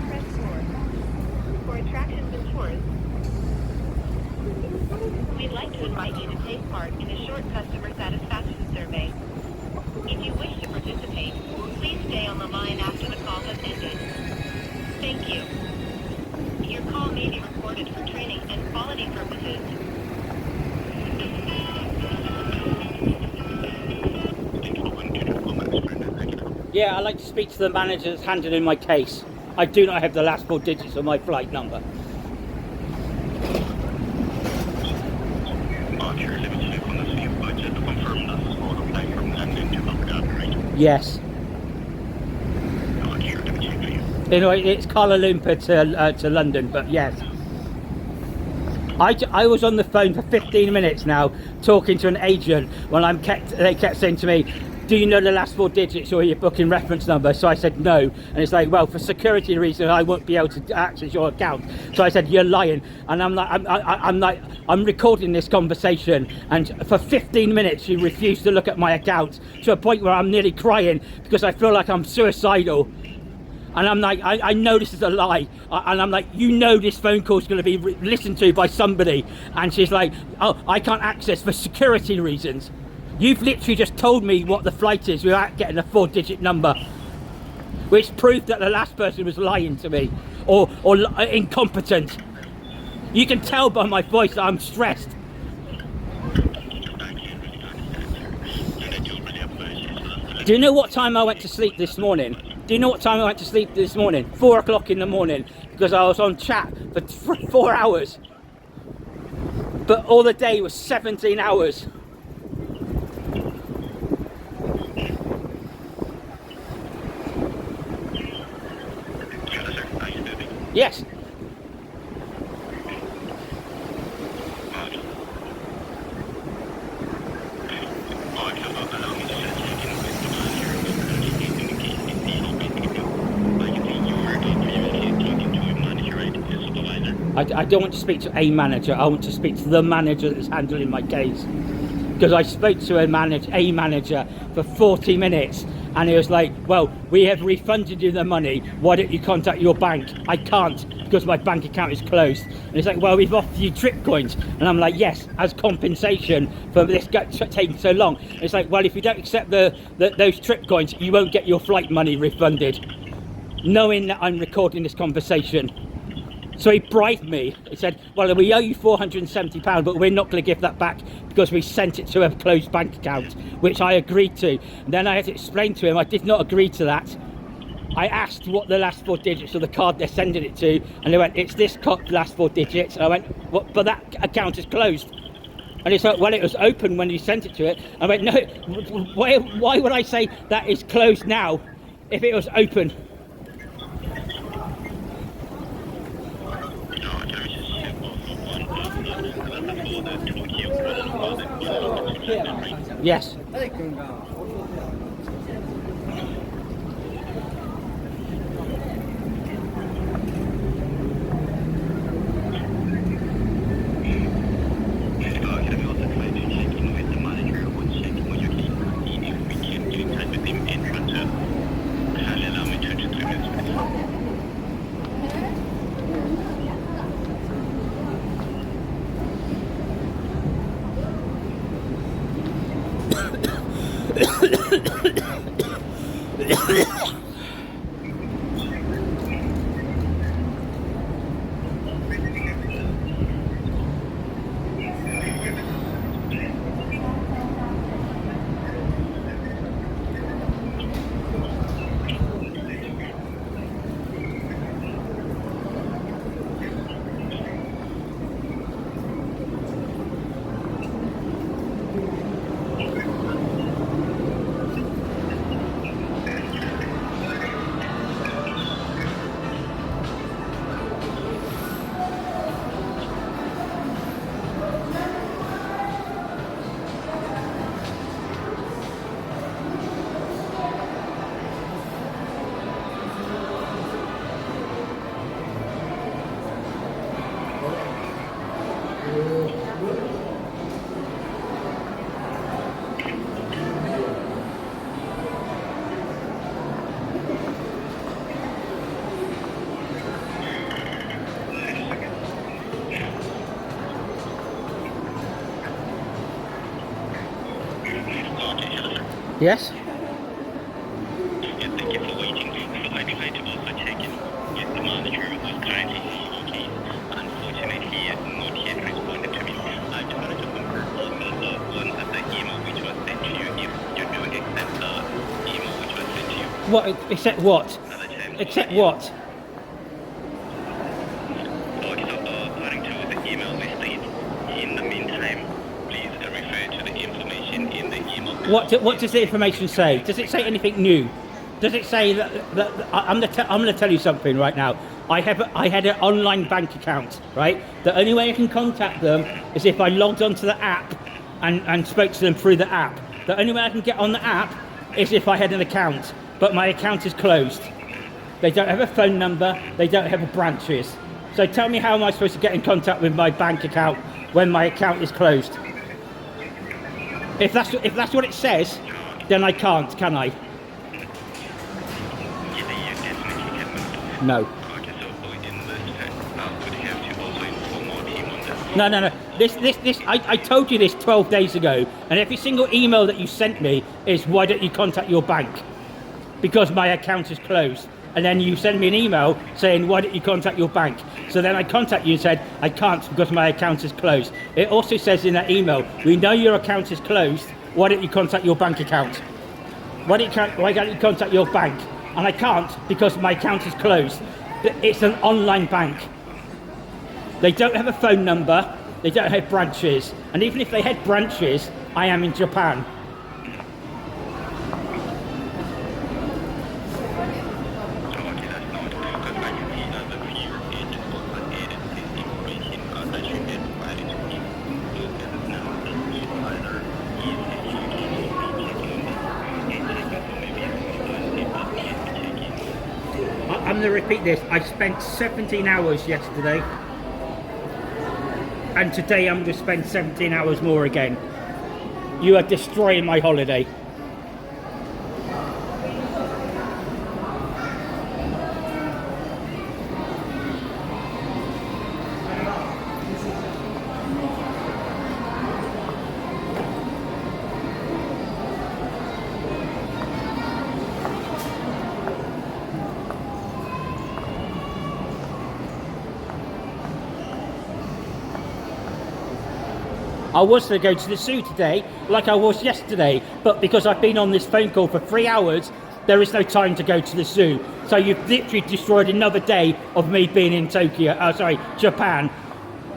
press 4. For attractions and tours, we'd like to invite you to take part in a short customer satisfaction survey. If you wish to participate, please stay on the line after the call has ended. Thank you. Your call may be recorded for training and quality purposes. Yeah, I'd like to speak to the manager that's handling my case. I do not have the last 4 digits of my flight number. Sure, let me check on the same budget to confirm this is for the flight from London to Baghdad, right? Yes. Sure, let me check for you. Anyway, it's Kuala Lumpur to London, but yes. I was on the phone for 15 minutes now talking to an agent when they kept saying to me, do you know the last 4 digits or your booking reference number? So I said no, and it's like, well, for security reasons I won't be able to access your account. So I said, you're lying, and I'm recording this conversation, and for 15 minutes you refused to look at my account to a point where I'm nearly crying because I feel like I'm suicidal. And I'm like, I know this is a lie. And I'm like, you know this phone call is going to be listened to by somebody. And she's like, oh, I can't access for security reasons. You've literally just told me what the flight is without getting a 4-digit number. Which proved that the last person was lying to me. Or incompetent. You can tell by my voice that I'm stressed. Do you know what time I went to sleep this morning? Do you know what time I went to sleep this morning? 4 o'clock in the morning, because I was on chat for 4 hours. But all the day was 17 hours. Yes. I don't want to speak to a manager. I want to speak to the manager that's handling my case. because I spoke to a manager for 40 minutes, and he was like, well, we have refunded you the money, why don't you contact your bank? I can't, because my bank account is closed. And he's like, well, we've offered you trip coins. And I'm like, yes, as compensation for this taking so long. And it's like, well, if you don't accept those trip coins, you won't get your flight money refunded, knowing that I'm recording this conversation. So he bribed me. He said, well, we owe you £470, but we're not going to give that back because we sent it to a closed bank account, which I agreed to. And then I had to explain to him I did not agree to that. I asked what the last 4 digits of the card they're sending it to, and they went, it's this last 4 digits. And I went, what? But that account is closed. And he said, well, it was open when you sent it to it. I went, no, why would I say that is closed now if it was open? Yes. Yes? Yes, thank you for waiting. So I tried to also check in with the manager who's currently handling the case. Unfortunately, he has not yet responded to me. I just wanted to confirm also on the email which was sent to you, if you do accept the email which was sent to you. What? Except what? Another time. Except what? Okay, so according to the email listed, in the meantime, please refer to the information in the email. What does the information say? Does it say anything new? Does it say that I'm going to tell you something right now. I had an online bank account, right? The only way I can contact them is if I logged onto the app and spoke to them through the app. The only way I can get on the app is if I had an account, but my account is closed. They don't have a phone number, they don't have branches. So tell me, how am I supposed to get in contact with my bank account when my account is closed? If that's what it says, then I can't, can I? No. Okay, so in this case, would you have to also inform our team on this? No. This. I told you this 12 days ago, and every single email that you sent me is, why don't you contact your bank? Because my account is closed. And then you send me an email saying, why don't you contact your bank? So then I contact you and said, I can't because my account is closed. It also says in that email, we know your account is closed, why don't you contact your bank account? Why don't you contact your bank? And I can't because my account is closed. It's an online bank. They don't have a phone number, they don't have branches. And even if they had branches, I am in Japan. I'm going to repeat this. I spent 17 hours yesterday, and today I'm going to spend 17 hours more again. You are destroying my holiday. I was to go to the zoo today, like I was yesterday, but because I've been on this phone call for 3 hours, there is no time to go to the zoo. So you've literally destroyed another day of me being in Japan,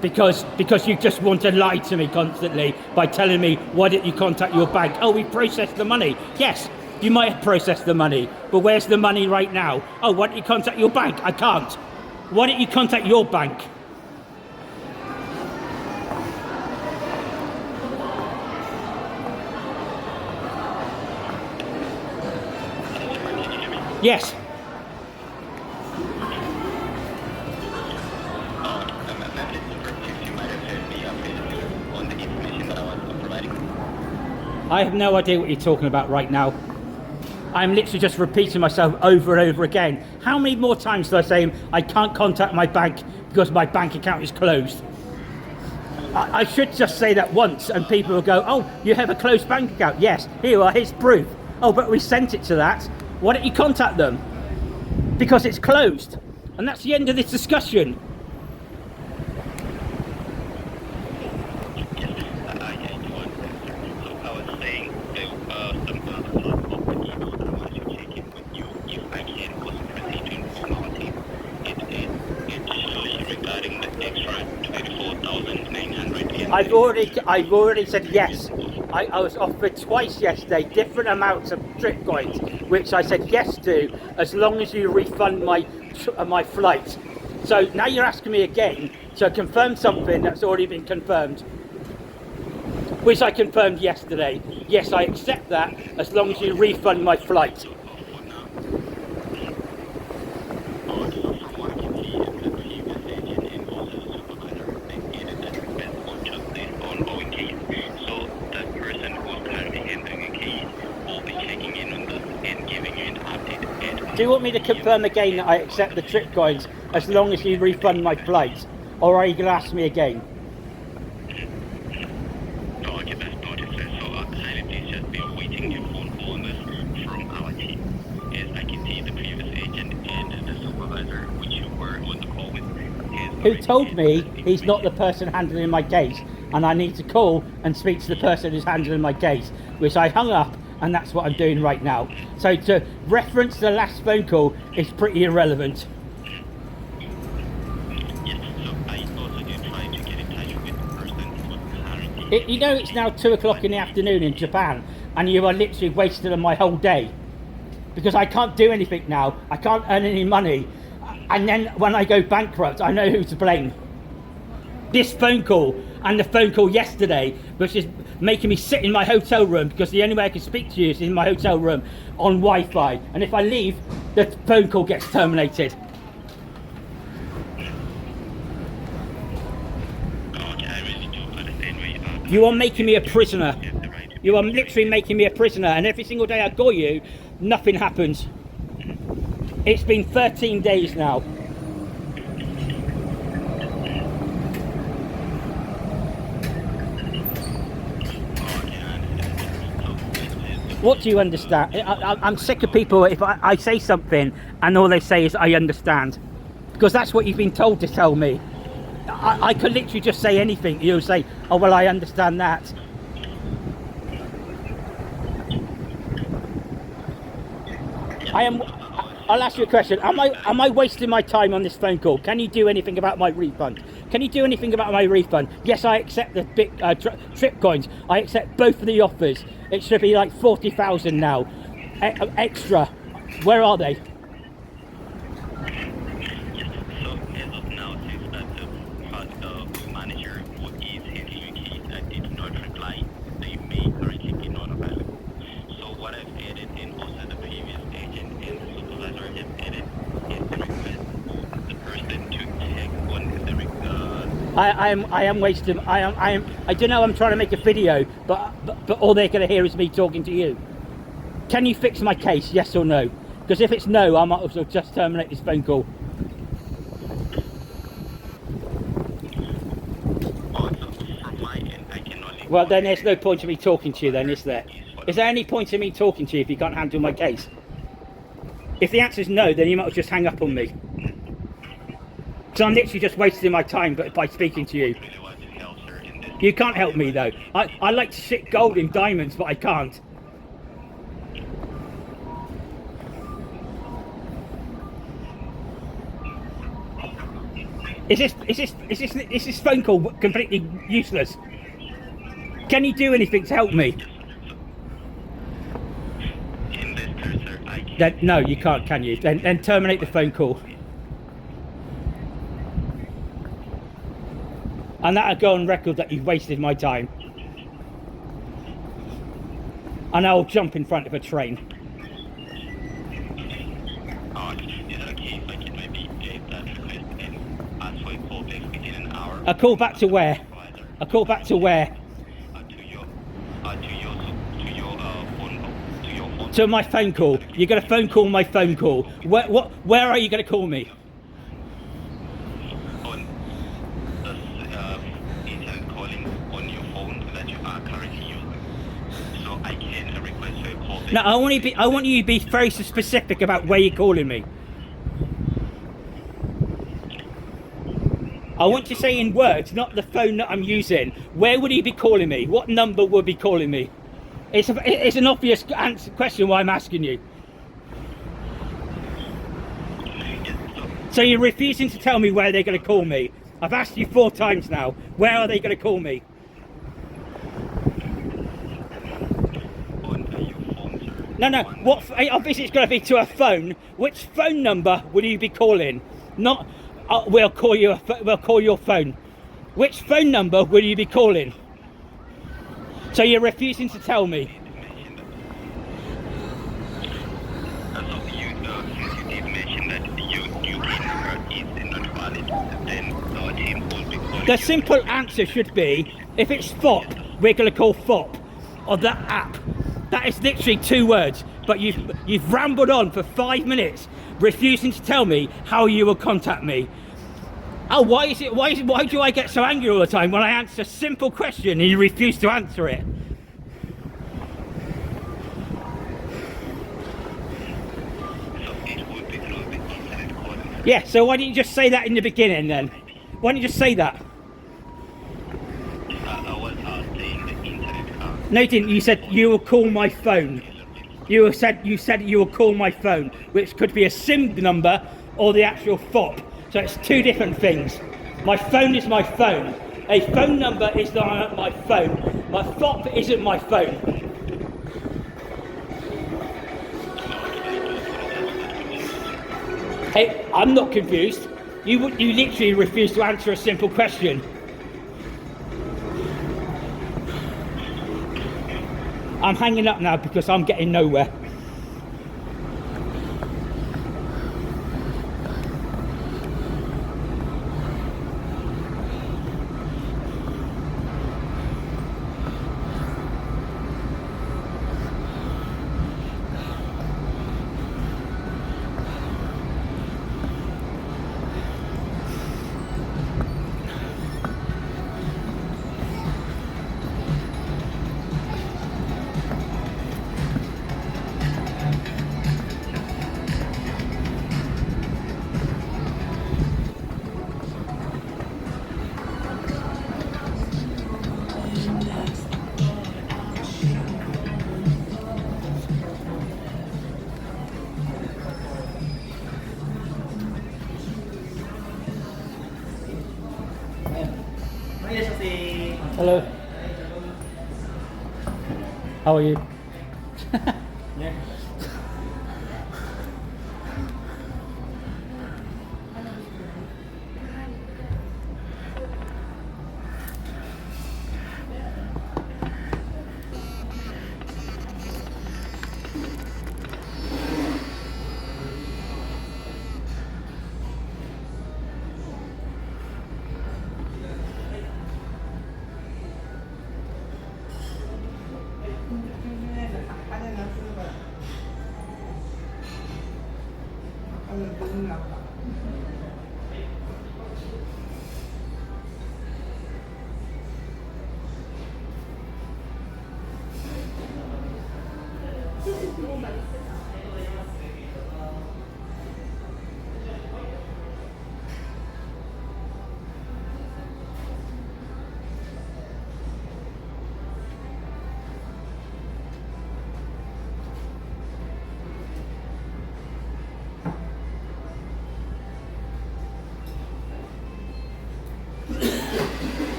because you just want to lie to me constantly by telling me, why didn't you contact your bank? Oh, we processed the money. Yes, you might have processed the money, but where's the money right now? Oh, why don't you contact your bank? I can't. Why don't you contact your bank? Yes. I have no idea what you're talking about right now. I'm literally just repeating myself over and over again. How many more times do I say I can't contact my bank because my bank account is closed? I should just say that once and people will go, oh, you have a closed bank account? Yes, here's proof. Oh, but we sent it to that. Why don't you contact them? Because it's closed. And that's the end of this discussion. I've already said yes. I was offered twice yesterday different amounts of trip coins, which I said yes to, as long as you refund my flight. So now you're asking me again to confirm something that's already been confirmed, which I confirmed yesterday. Yes, I accept that, as long as you refund my flight. Do you want me to confirm again that I accept the trip coins as long as you refund my flight? Or are you going to ask me again? No, okay, that's noted, sir. So, please just be awaiting your phone call on this from our team. As I can see, the previous agent and the supervisor, which you were on the call with, who told me he's not the person handling my case, and I need to call and speak to the person who's handling my case, which I hung up, and that's what I'm doing right now. So to reference the last phone call is pretty irrelevant. Yes, so I also did try to get in touch with the person for clarity. You know, it's now 2 o'clock in the afternoon in Japan, and you are literally wasting my whole day. Because I can't do anything now, I can't earn any money, and then when I go bankrupt, I know who to blame. This phone call and the phone call yesterday, which is making me sit in my hotel room, because the only way I can speak to you is in my hotel room on Wi-Fi, and if I leave, the phone call gets terminated. Okay, I really do understand where you are. You are making me a prisoner. You are literally making me a prisoner, and every single day I call you, nothing happens. It's been 13 days now. What do you understand? I'm sick of people, if I say something and all they say is I understand, because that's what you've been told to tell me. I could literally just say anything. You'll say, oh well, I understand that. I'll ask you a question. Am I wasting my time on this phone call? Can you do anything about my refund? Can you do anything about my refund? Yes, I accept the big trip coins. I accept both of the offers. It should be like 40,000 now. Extra. Where are they? So as of now, since the manager who is handling the case did not reply, they may currently be not available. So what I've added, and also the previous agent and the supervisor have added, is the request for the person to check on the I am wasting. I don't know. I'm trying to make a video, but all they're going to hear is me talking to you. Can you fix my case? Yes or no? Because if it's no, I might as well just terminate this phone call. Also, from my end, I can only. Well, then there's no point in me talking to you. Then is there? Is there any point in me talking to you if you can't handle my case? If the answer is no, then you might as well just hang up on me. So I'm literally just wasting my time by speaking to you. Really want to help, sir, in this. You can't help me though. I like to shit gold in diamonds, but I can't. Is this phone call completely useless? Can you do anything to help me? In this case, sir, I can. Then, no, you can't, can you? Then terminate the phone call. And that'll go on record that you've wasted my time. And I'll jump in front of a train. Is it okay if I can maybe get that request and ask for a call back within an hour? A call back to where? Provider, A call back to where? to your phone. To my phone call. You're going to phone call my phone call. Where are you going to call me? On the internet calling on your phone that you are currently using. So I can request for a call back. No, I want you to be very specific about where you're calling me. I want to say in words, not the phone that I'm using. Where would he be calling me? What number would be calling me? It's an obvious question why I'm asking you. So you're refusing to tell me where they're going to call me. I've asked you 4 times now. Where are they going to call me? On your phone, sir. No. Obviously it's going to be to a phone. Which phone number will you be calling? Not. We'll call your phone. Which phone number will you be calling? So you're refusing to tell me. Since you did mention that your card is not valid, then our team will be calling The you. simple answer should be, if it's FOP, we're going to call FOP, or that app. That is literally 2 words, but you've rambled on for 5 minutes, refusing to tell me how you will contact me. Oh, why do I get so angry all the time when I answer a simple question and you refuse to answer it? So it will be through the internet calling. Yeah, so why didn't you just say that in the beginning then? Why didn't you just say that? I was saying the internet card. No, you didn't. You said you will call my phone. You said you will call my phone, which could be a SIM number or the actual FOP. So it's 2 different things. My phone is my phone. A phone number is not my phone. My FOP isn't my phone. Hey, I'm not confused. You literally refuse to answer a simple question. I'm hanging up now because I'm getting nowhere. Hello. How are you? Yeah. 今の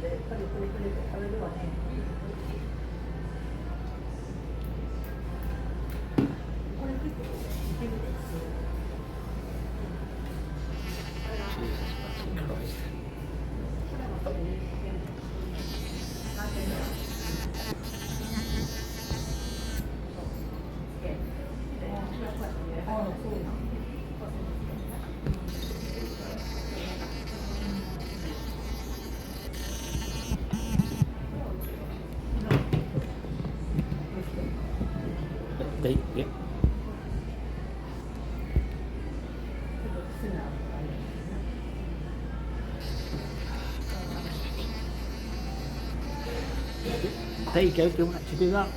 Jesus fucking Christ. Yeah. There you go, do you want to do that?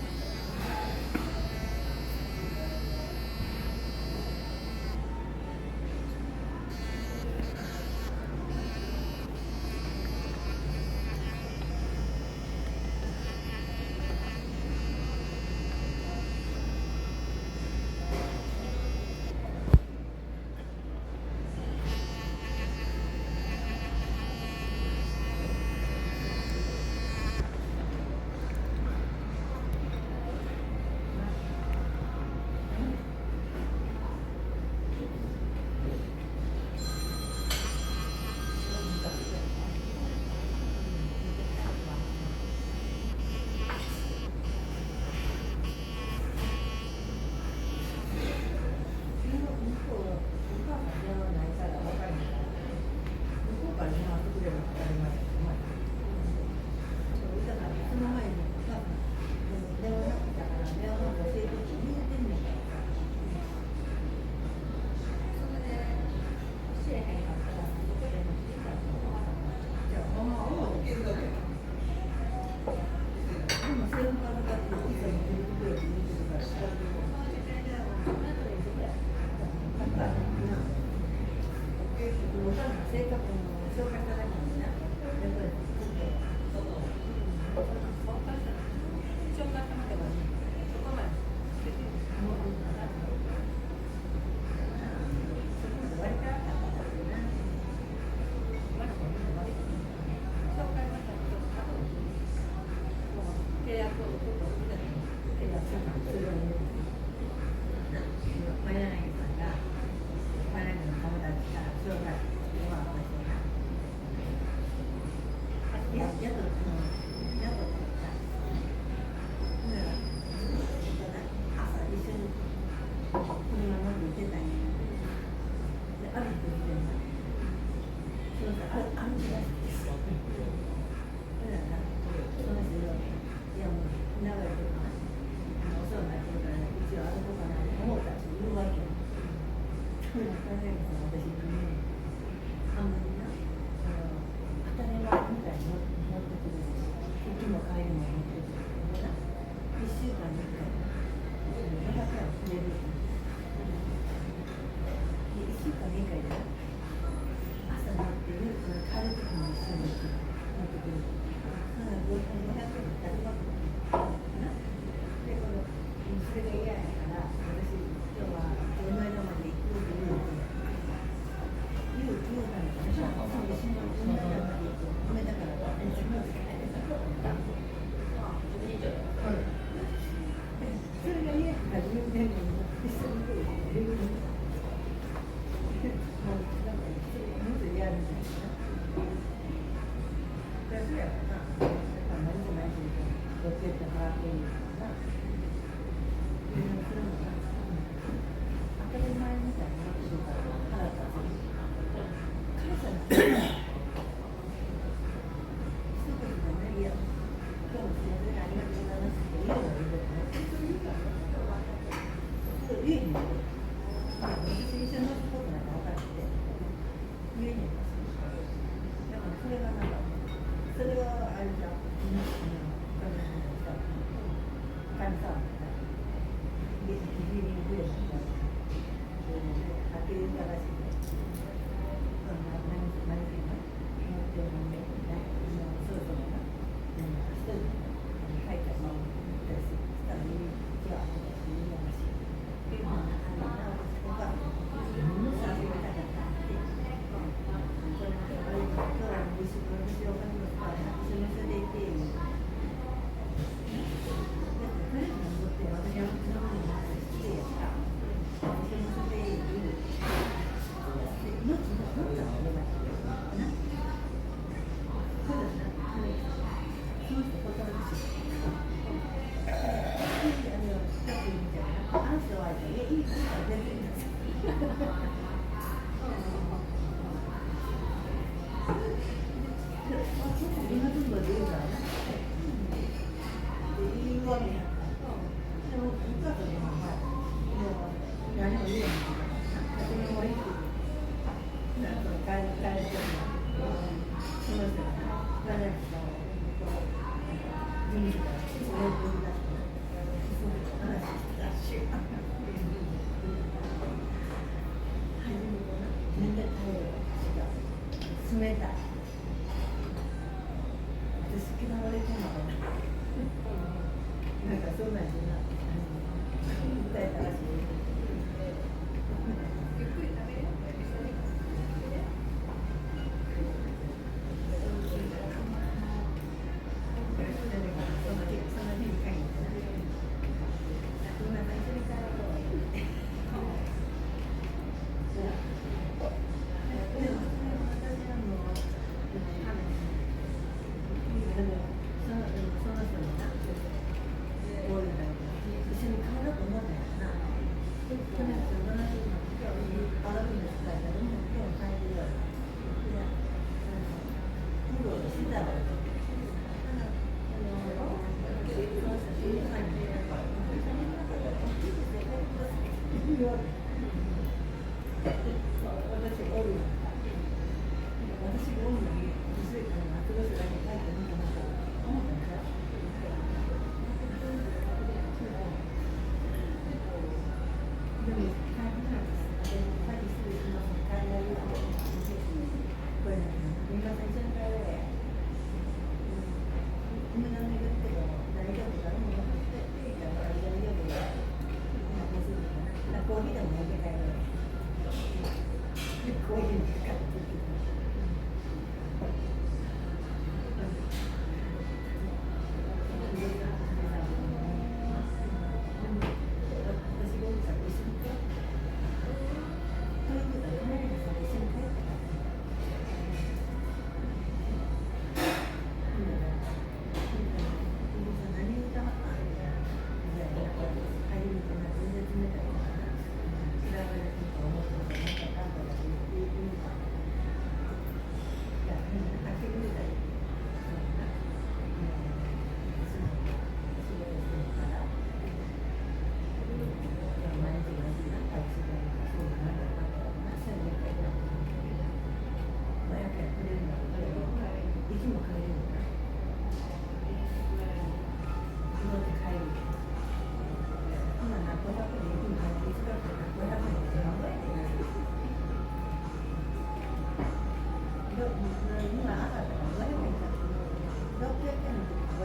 「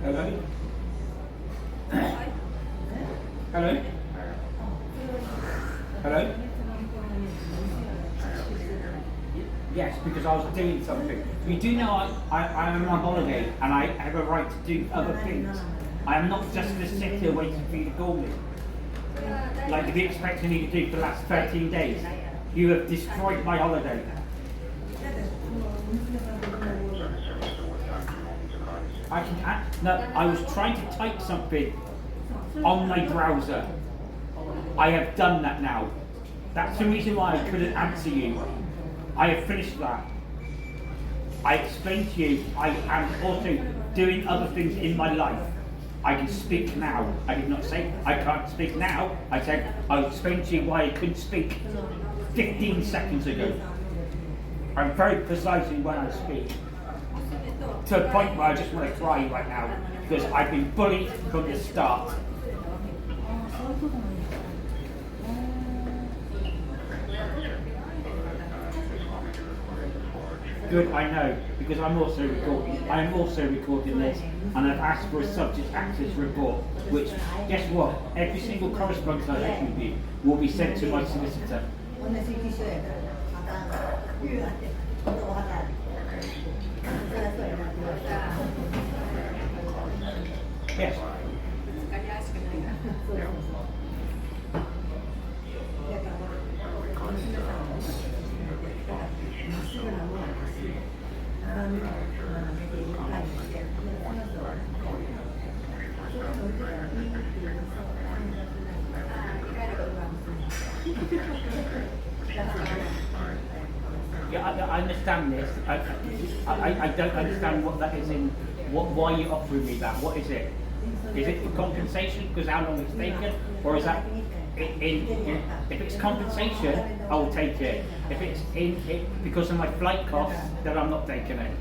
Hello? Hello? Hello? Yes, because I was doing something. You do know I am on holiday and I have a right to do other things. I am not just going to sit here waiting for you to call me. Like you've been expecting me to do for the last 13 days. You have destroyed my holiday. No, I was trying to type something on my browser. I have done that now. That's the reason why I couldn't answer you. I have finished that. I explained to you I am also doing other things in my life. I can speak now. I did not say I can't speak now. I said I'll explain to you why I couldn't speak 15 seconds ago. I'm very precise in when I speak. To a point where I just want to cry right now because I've been bullied from the start. Good, I know, because I'm also recording this, and I've asked for a subject access report, which, guess what? Every single correspondence I have with you will be sent to my solicitor. Yes. Yeah, I understand this. I don't understand what that is in. Why are you offering me that? What is it? Is it for compensation because how long it's taken, or is that if it's compensation, I will take it. If it's because of my flight costs, then I'm not taking it.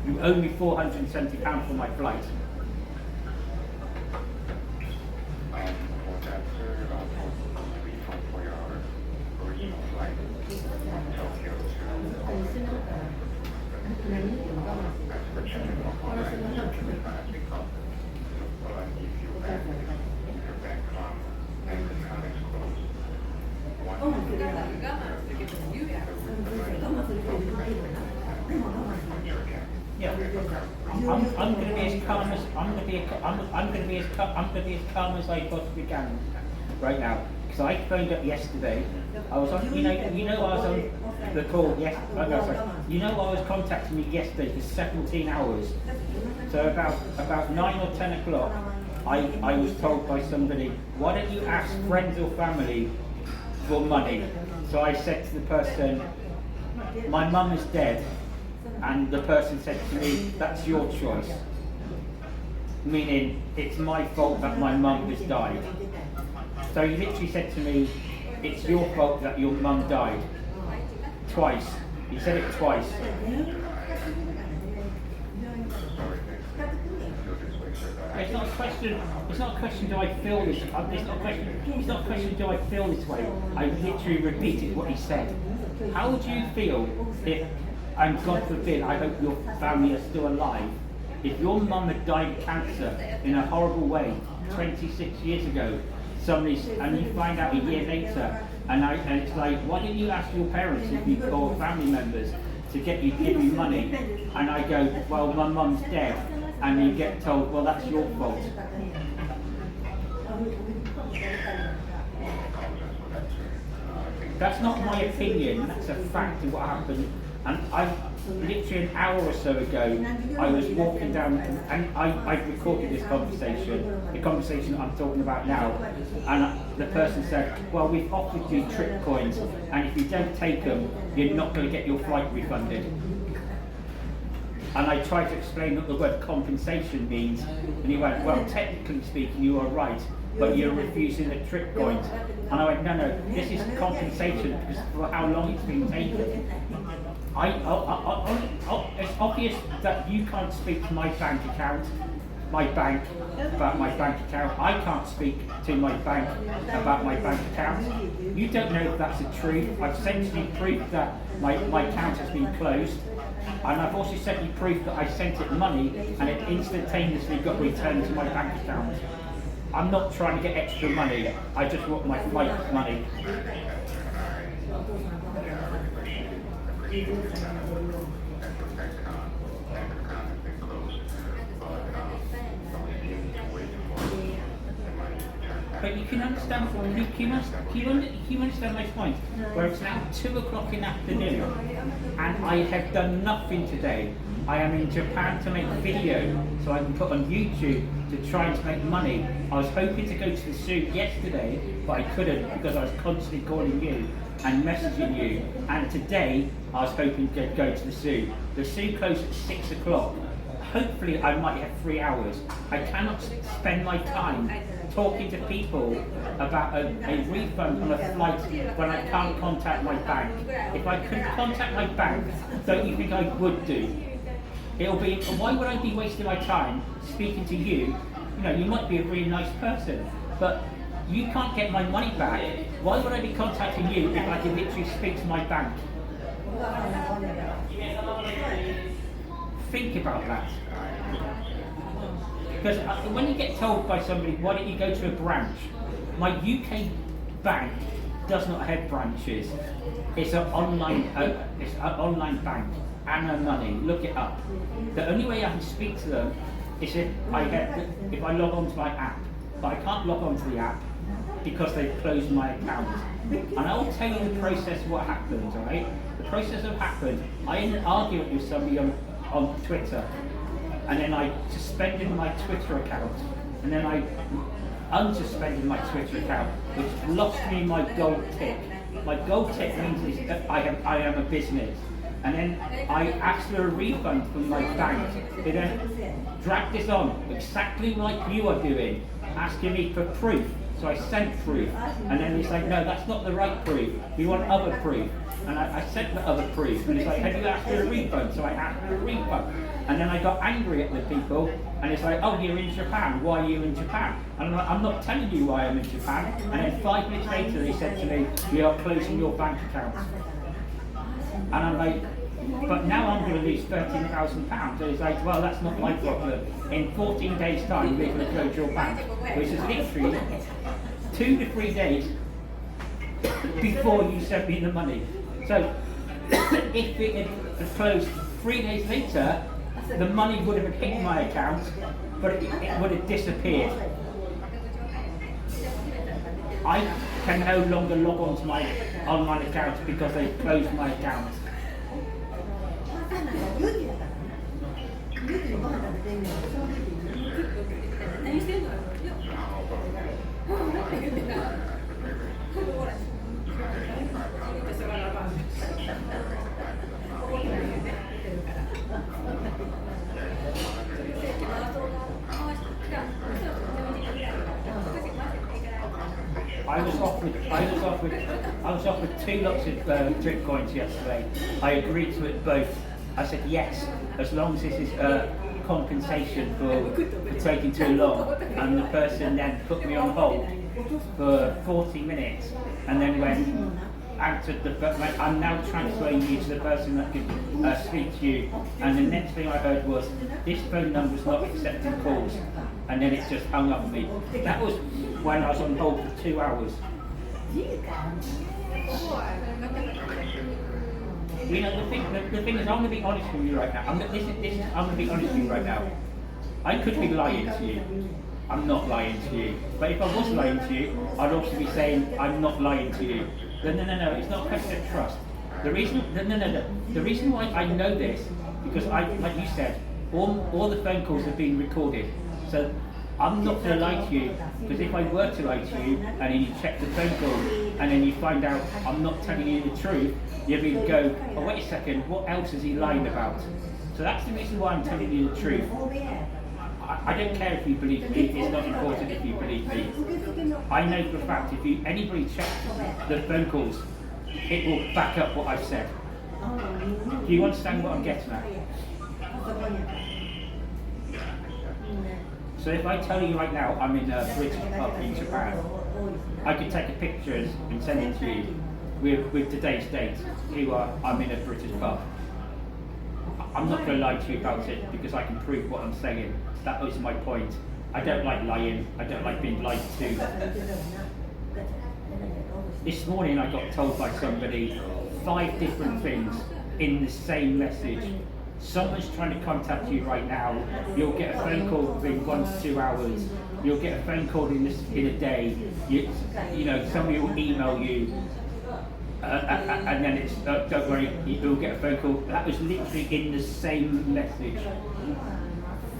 You owe me £470 for my flight. Yeah, I'm going to be as calm as I'm going to be as calm as I possibly can right now. Because I phoned up yesterday. I was on, I was on the call. Yes, I was contacting me yesterday for 17 hours. So about 9 or 10 o'clock, I was told by somebody, why don't you ask friends or family for money? So I said to the person, my mum is dead. And the person said to me, that's your choice. Meaning, it's my fault that my mum has died. So he literally said to me, it's your fault that your mum died. Twice. He said it twice. It's not a question do I feel this do I feel this way. I literally repeated what he said. How would you feel if, and God forbid, I hope your family are still alive, if your mum had died of cancer in a horrible way 26 years ago, and you find out a year later, and it's like, why didn't you ask your parents if you call family members to give you money? And I go, well, my mum's dead, and you get told, well, that's your fault. That's not my opinion, that's a fact of what happened. And literally an hour or so ago, I was walking down, and I recorded this conversation, the conversation I'm talking about now, and the person said, well, we've offered you trip coins, and if you don't take them, you're not going to get your flight refunded. And I tried to explain what the word compensation means, and he went, well, technically speaking, you are right, but you're refusing the trip coins. And I went, no, this is compensation because for how long it's been taken. It's obvious that you can't speak to my bank account, my bank about my bank account. I can't speak to my bank about my bank account. You don't know if that's the truth. I've sent you proof that my account has been closed. And I've also sent you proof that I sent it money and it instantaneously got returned to my bank account. I'm not trying to get extra money. I just want my flight money. But you can understand, you understand my point, where it's now 2 o'clock in the afternoon and I have done nothing today. I am in Japan to make video so I can put on YouTube to try and make money. I was hoping to go to the zoo yesterday, but I couldn't because I was constantly calling you and messaging you. And today I was hoping to go to the zoo. The zoo closed at 6 o'clock. Hopefully I might have 3 hours. I cannot spend my time talking to people about a refund on a flight when I can't contact my bank. If I could contact my bank, don't you think I would do? It'll be, why would I be wasting my time speaking to you? You know, you might be a really nice person, but you can't get my money back. Why would I be contacting you if I can literally speak to my bank? Think about that. Because when you get told by somebody, why don't you go to a branch? My UK bank does not have branches. It's an online bank. Anna Money, look it up. The only way I can speak to them is if I log on to my app. But I can't log on to the app because they've closed my account. And I'll tell you the process what happened, alright? The process of happened, I had an argument with somebody on Twitter. And then I suspended my Twitter account, and then I unsuspended my Twitter account, which lost me my gold tick. My gold tick means is that I am a business. And then I asked for a refund from my bank. They then dragged this on, exactly like you are doing, asking me for proof. So I sent proof, and then he's like, no, that's not the right proof. We want other proof. And I sent the other proof, and he's like, have you asked for a refund? So I asked for a refund. And then I got angry at the people, and it's like, oh, you're in Japan, why are you in Japan? And I'm like, I'm not telling you why I'm in Japan. And then 5 minutes later, they said to me, we are closing your bank account. And I'm like, but now I'm going to lose £13,000. And it's like, well, that's not my problem. In 14 days' time, we're going to close your bank, which is literally 2 to 3 days before you sent me the money. So if it had closed 3 days later, the money would have hit my account, but it would have disappeared. I can no longer log on to my online account because they've closed my account. I was offered 2 lots of drip coins yesterday. I agreed to it both. I said yes, as long as this is compensation for taking too long. And the person then put me on hold for 40 minutes and then went, I'm now transferring you to the person that can speak to you. And the next thing I heard was, this phone number is not accepting calls. And then it just hung up on me. That was when I was on hold for 2 hours. You know, the thing is, I'm going to be honest with you right now. I'm going to be honest with you right now. I could be lying to you. I'm not lying to you. But if I was lying to you, I'd also be saying I'm not lying to you. No, it's not a question of trust. The reason why I know this, because like you said, all the phone calls have been recorded. So I'm not going to lie to you, because if I were to lie to you, and then you check the phone call, and then you find out I'm not telling you the truth, you'll be go, oh wait a second, what else is he lying about? So that's the reason why I'm telling you the truth. I don't care if you believe me, it's not important if you believe me. I know for a fact if anybody checks the phone calls, it will back up what I've said. Do you understand what I'm getting at? So if I tell you right now I'm in a British pub in Japan, I could take a picture and send it to you with today's date. I'm in a British pub. I'm not going to lie to you about it because I can prove what I'm saying. That was my point. I don't like lying. I don't like being lied to. This morning I got told by somebody 5 different things in the same message. Someone's trying to contact you right now. You'll get a phone call within 1 to 2 hours. You'll get a phone call in a day. You know, somebody will email you, and then it's don't worry, you'll get a phone call. That was literally in the same message.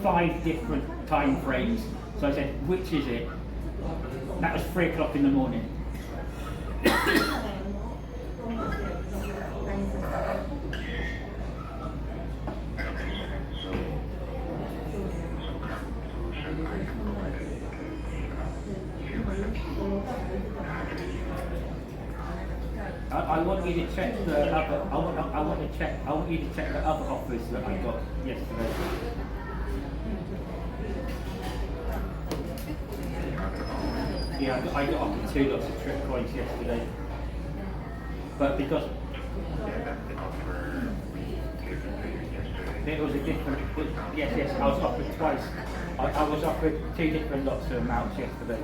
5 different time frames. So I said, which is it? That was 3 o'clock in the morning. I want you to check the other. I want you to check the other offers that I got yesterday. Yeah, I got offered 2 lots of trip coins yesterday, but because it was a different. Yes, I was offered twice. I was offered 2 different lots of amounts yesterday.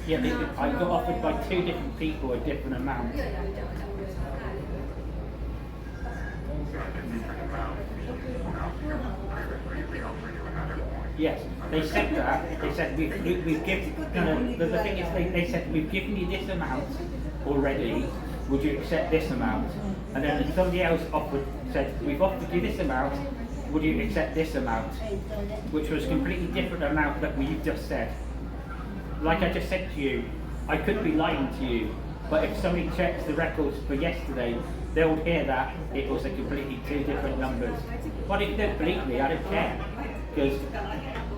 Yeah, I got offered by 2 different people a different amount. Yes, they said that. They said we've given. The thing is, they said we've given you this amount already. Would you accept this amount? And then somebody else said we've offered you this amount. Would you accept this amount? Which was a completely different amount that we've just said. Like I just said to you, I could be lying to you, but if somebody checks the records for yesterday, they'll hear that it was a completely 2 different numbers. But if you don't believe me, I don't care, because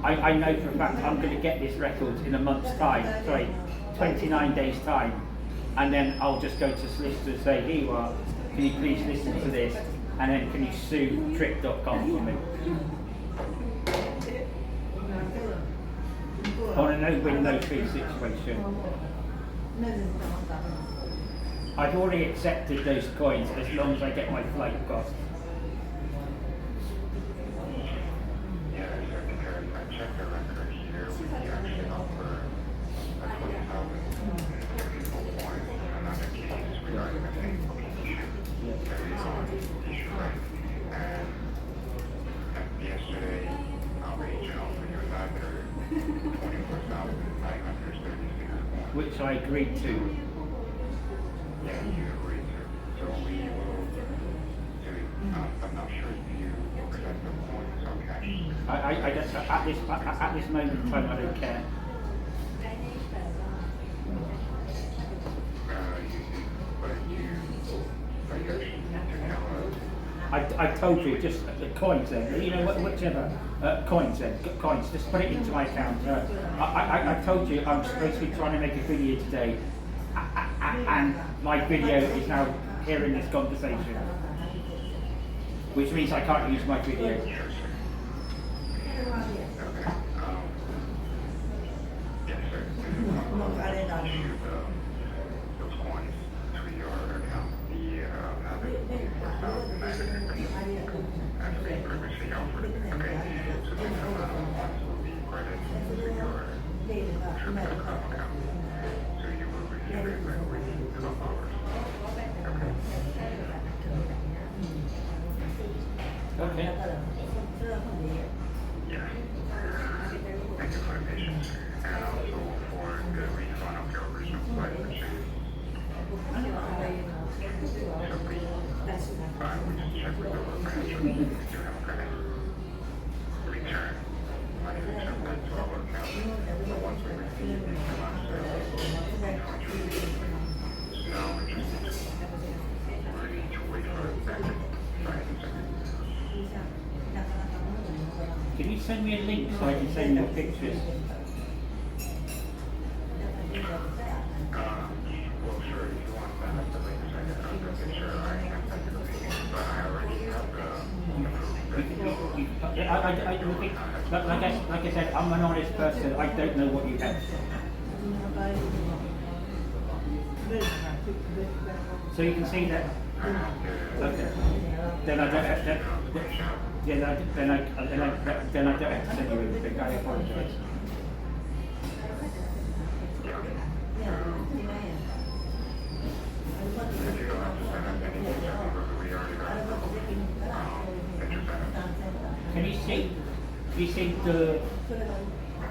I know for a fact I'm going to get this record in a month's time, 29 days time, and then I'll just go to solicitor and say, here you are, can you please listen to this, and then can you sue Trick.com for me? On a no-win, no-fee situation. I've already accepted those coins as long as I get my flight cost. Yeah, sir, because I checked the record here. We actually offer a 20,000 points in another case regarding the same issue. Very issue, right? And yesterday, our agent offered you another 24,936 points. Which I agreed to. Yeah, you agreed to. So we will do. I'm not sure if you accept the points or cash. I just, at this moment in time, I don't care. I told you, just the coins then, you know, whichever coins then, coins, just put it into my account. I told you I'm supposed to be trying to make a video today, and my video is now hearing this conversation, which means I can't use my video. Okay. Yeah. Thank you for your patience. And also for the refund of your original flight purchase. So we just check with the workers. You have a credit. Return. Money returned back to our account. So once we receive the amount, now we just need to wait for it back. Can you send me a link so I can send you pictures? Well, sure, if you want that, the link, I'll get sure I can send you the link. But I like I said, I'm an honest person. I don't know what you have. So you can see that. Okay. Then I don't have to. Then I don't have to send you anything. I apologise. Can you see the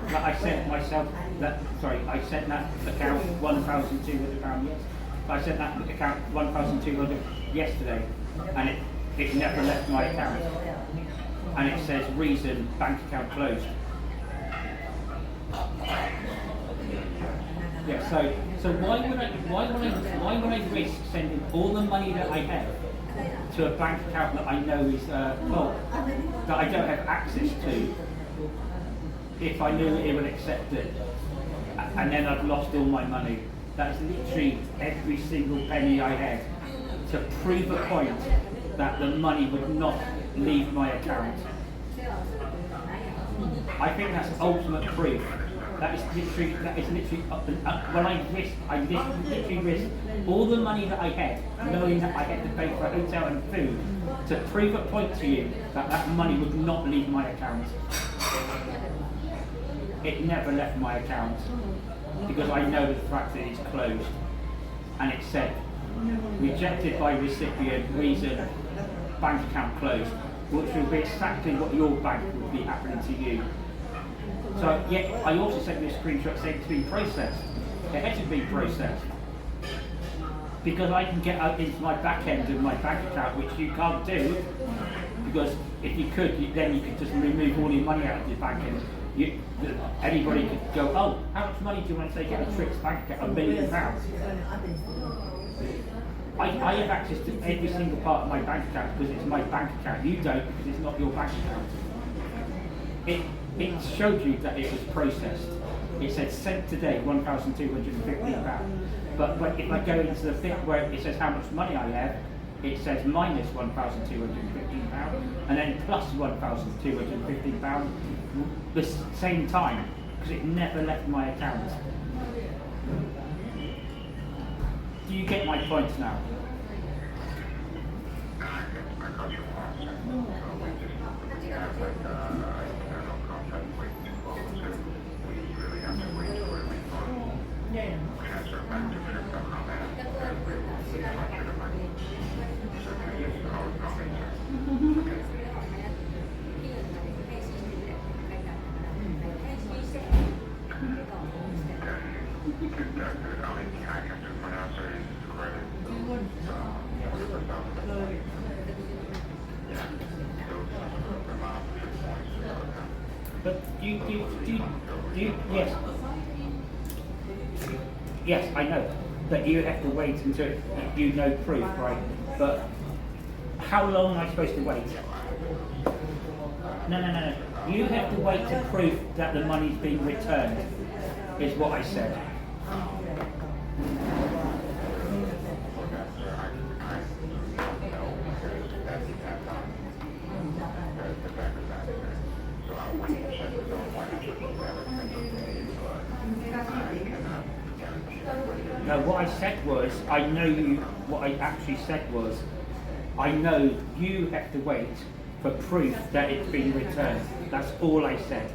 that I sent myself that I sent that account £1,200 yes. I sent that account 1,200 yesterday and it never left my account. And it says reason bank account closed. Yeah, so why would I risk sending all the money that I have to a bank account that I know is that I don't have access to if I knew it would accept it, and then I've lost all my money? That's literally every single penny I had to prove a point that the money would not leave my account. I think that's ultimate proof. That is literally when I literally risked all the money that I had, knowing that I had to pay for a hotel and food, to prove a point to you that that money would not leave my account. It never left my account because I know the fact that it's closed, and it said rejected by recipient, reason bank account closed, which will be exactly what your bank would be happening to you. So, yeah, I also sent you a screenshot saying it's been processed. It hasn't been processed. Because I can get out into my back end of my bank account, which you can't do. Because if you could, then you could just remove all your money out of your bank end. Anybody could go, oh, how much money do you want to take out of Trick's bank account? £1 million. I have access to every single part of my bank account because it's my bank account. You don't because it's not your bank account. It showed you that it was processed. It said sent today, £1,250. But if I go into the bit where it says how much money I have, it says minus £1,215 and then plus £1,215 the same time because it never left my account. Do you get my point now? But yes. Yes, I know. But you have to wait until you know proof, right? But how long am I supposed to wait? No. You have to wait to prove that the money's been returned, is what I said. No, what I said was, what I actually said was, I know you have to wait for proof that it's been returned. That's all I said.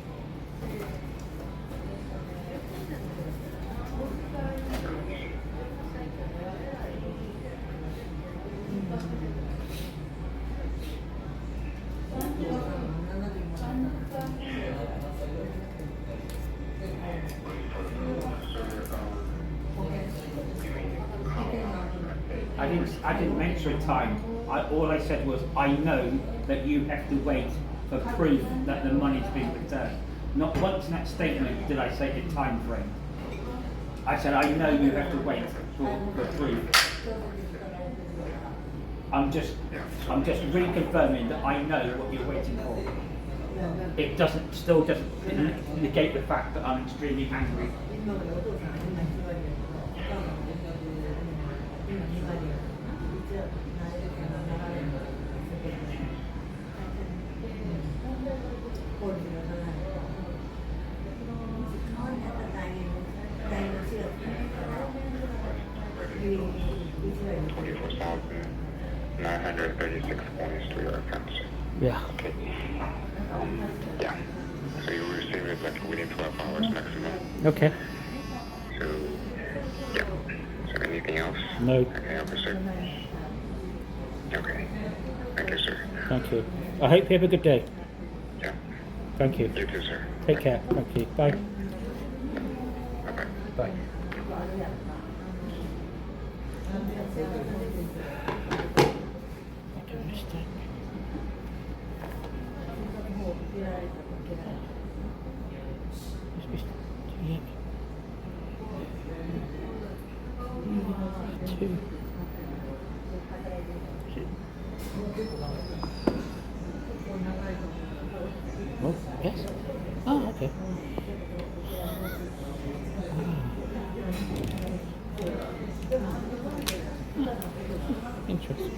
I didn't mention a time. All I said was, I know that you have to wait for proof that the money's been returned. Not once in that statement did I say the time frame. I said, I know you have to wait for proof. I'm just reconfirming that I know what you're waiting for. It still doesn't negate the fact that I'm extremely angry. 24,936 points to your account. Yeah. Okay. Yeah. So you will receive it like within 12 hours maximum. Okay. So, yeah. So anything else? No. I can help you, sir. Okay. Thank you, sir. Thank you. I hope you have a good day. Yeah. Thank you. You too, sir. Take care. Thank you. Bye. Bye-bye. Bye. Make a mistake. Yeah. Two. Oh, yes. Oh, okay. Interesting.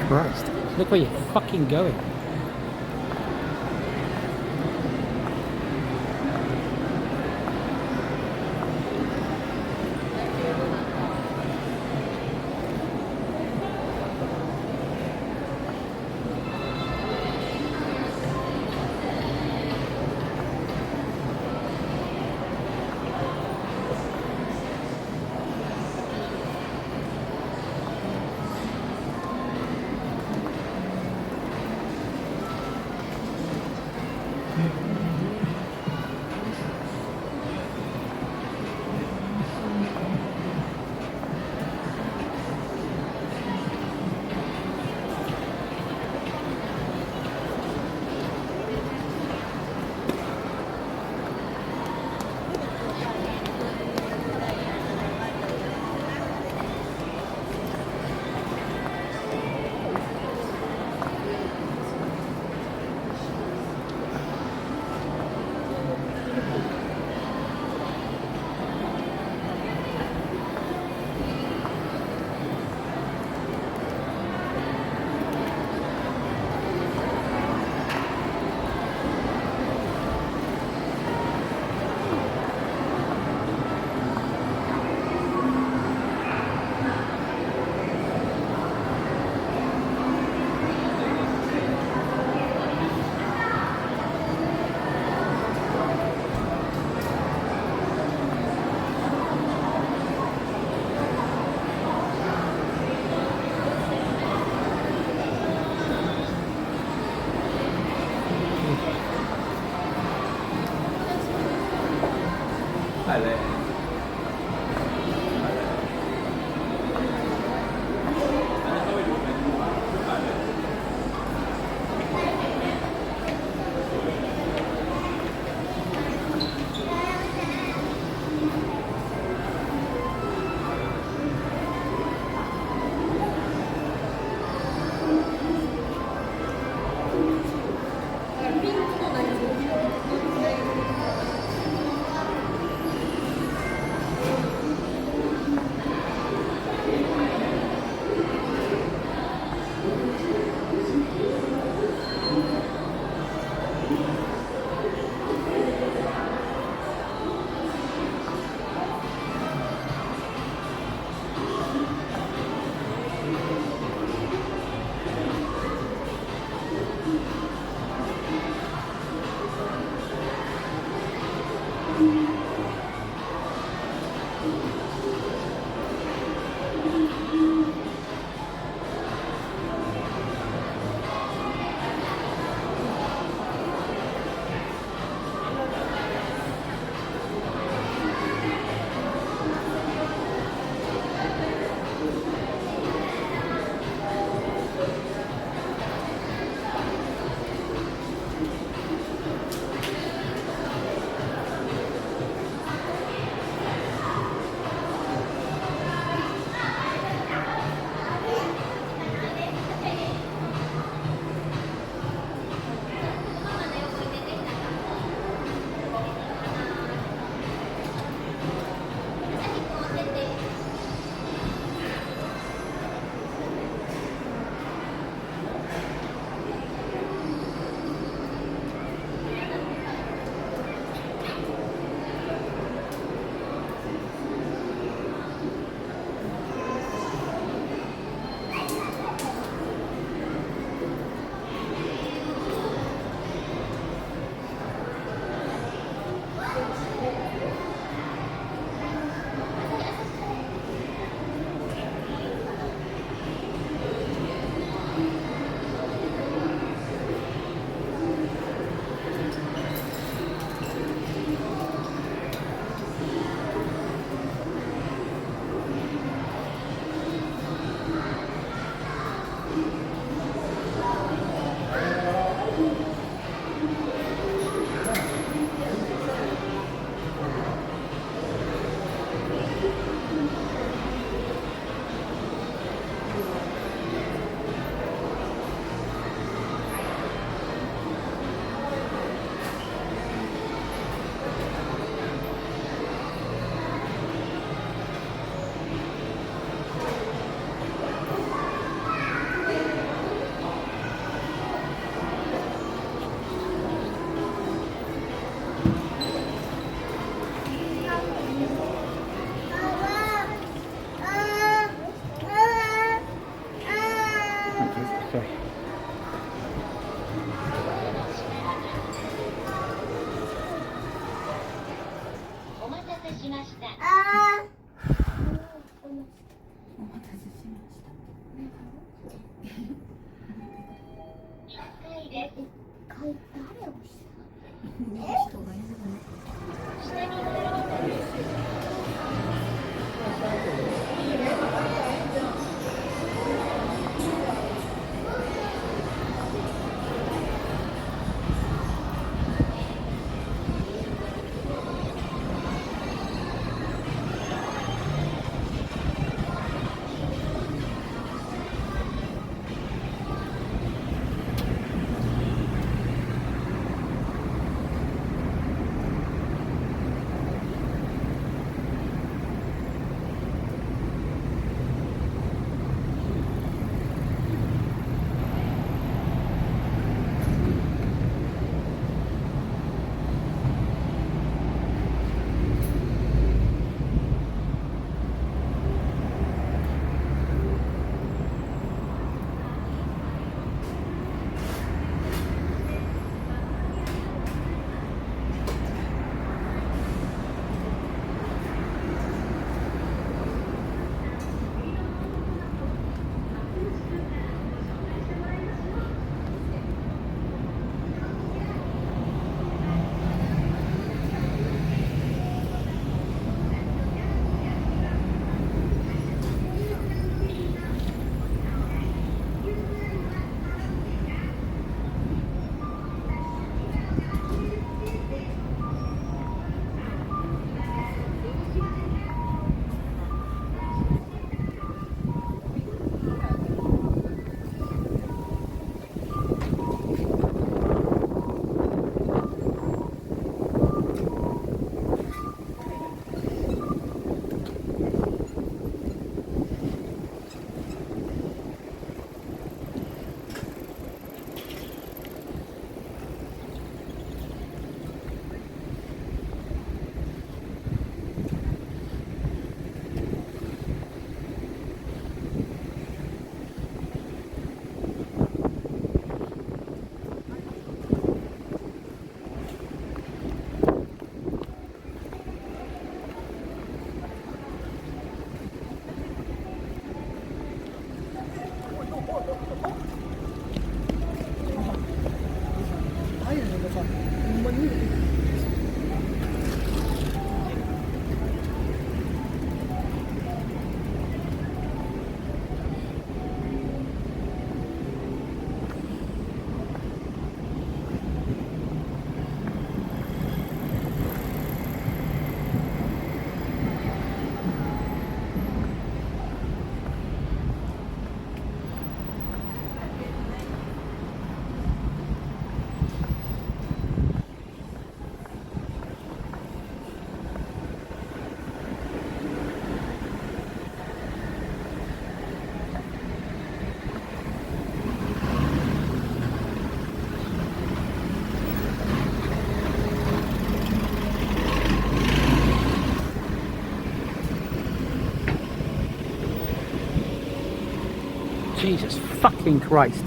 Christ. Look where you're fucking going. Jesus fucking Christ.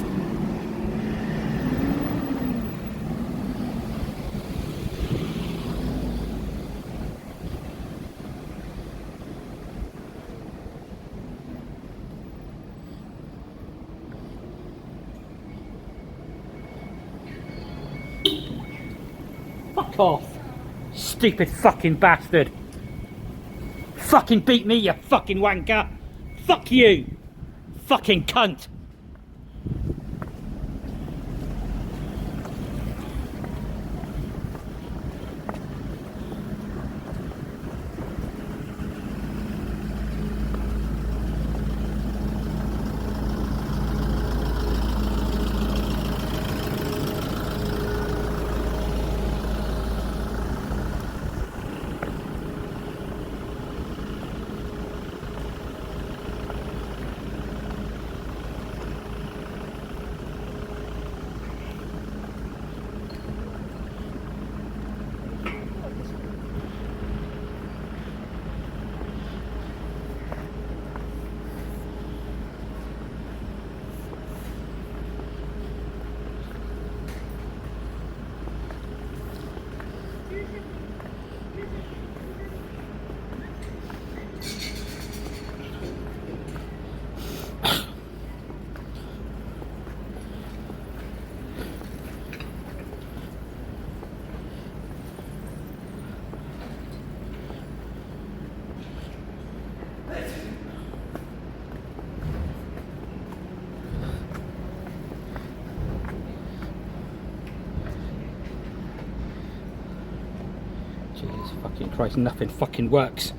Fuck off. Stupid fucking bastard. Fucking beat me, you fucking wanker. Fuck you. Fucking cunt. Fucking Christ, nothing fucking works.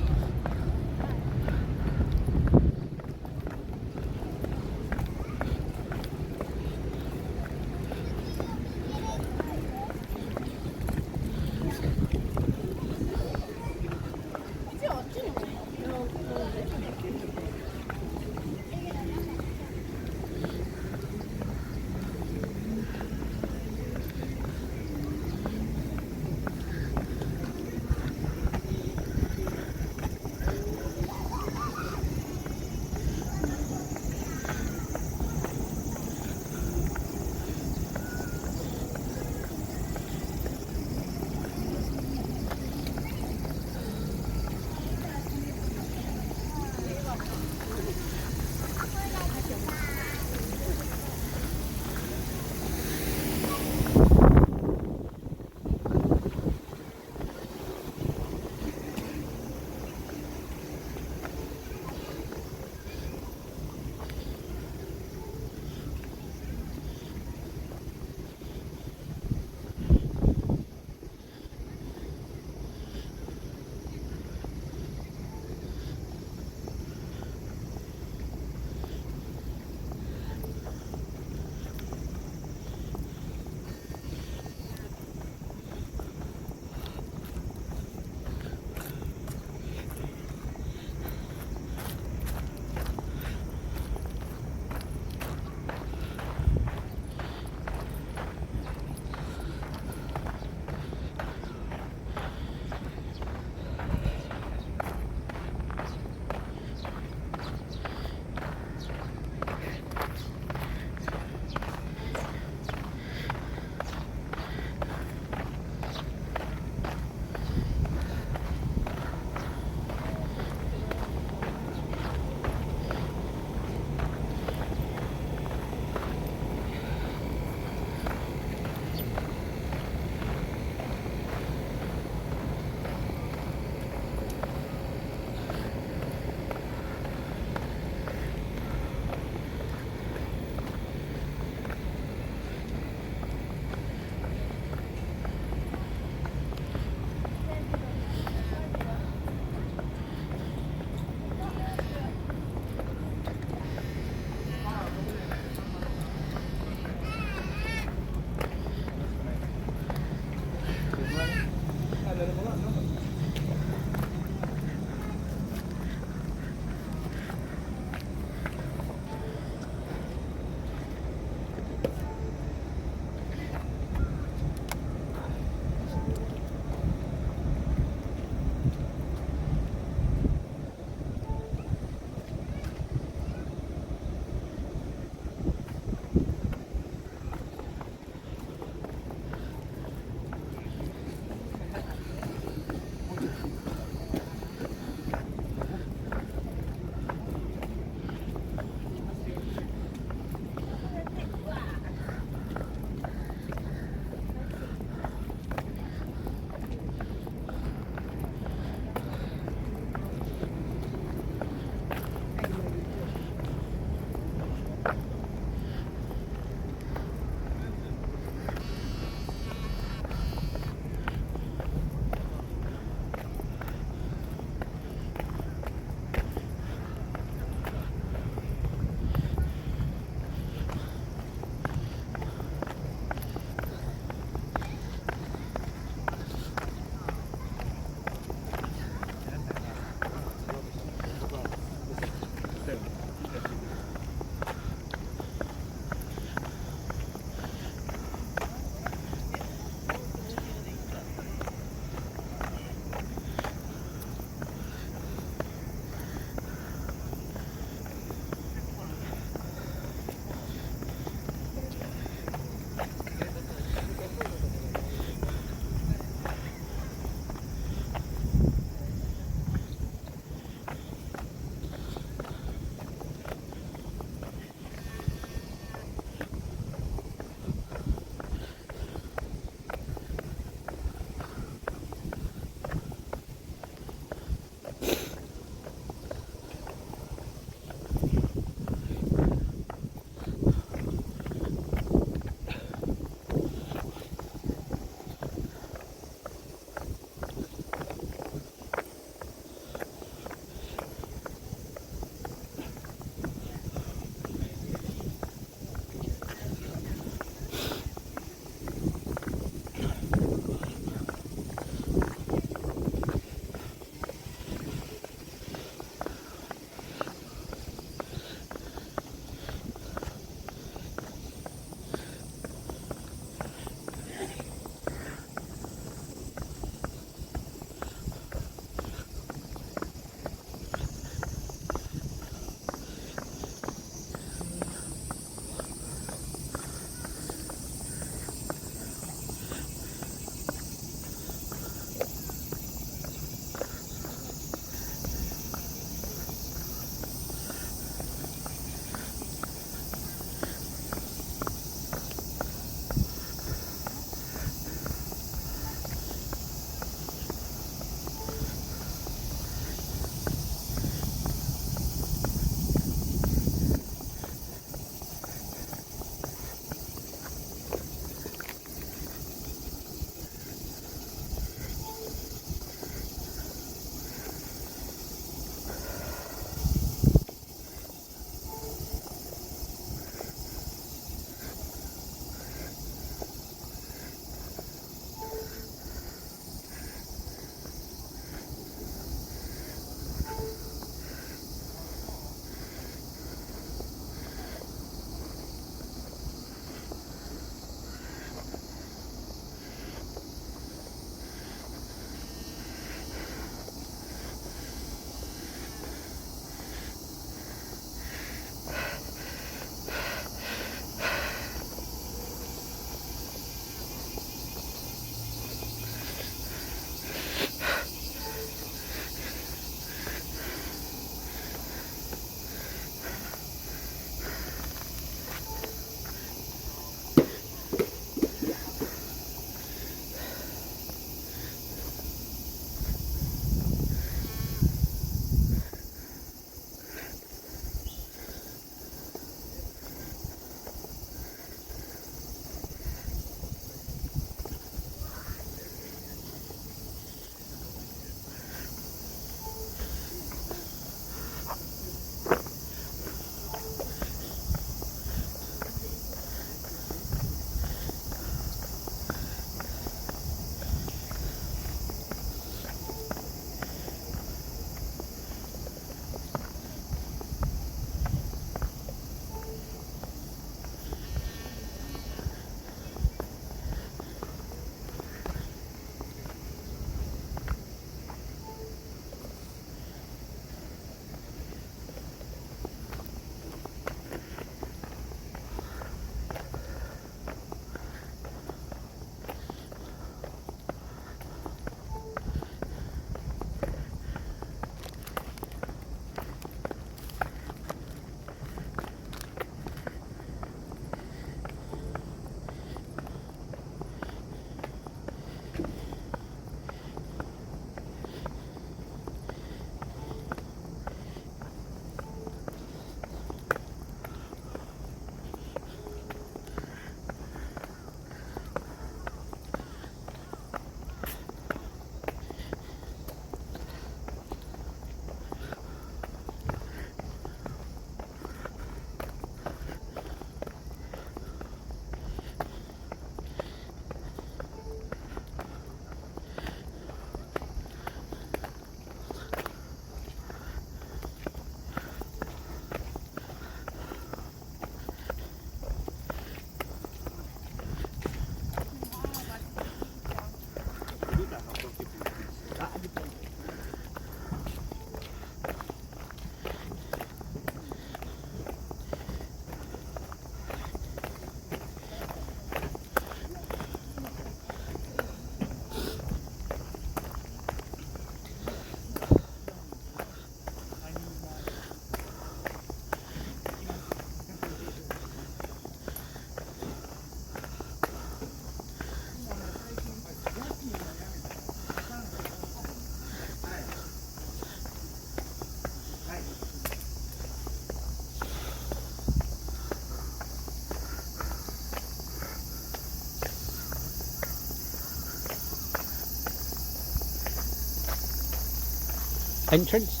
Entrance?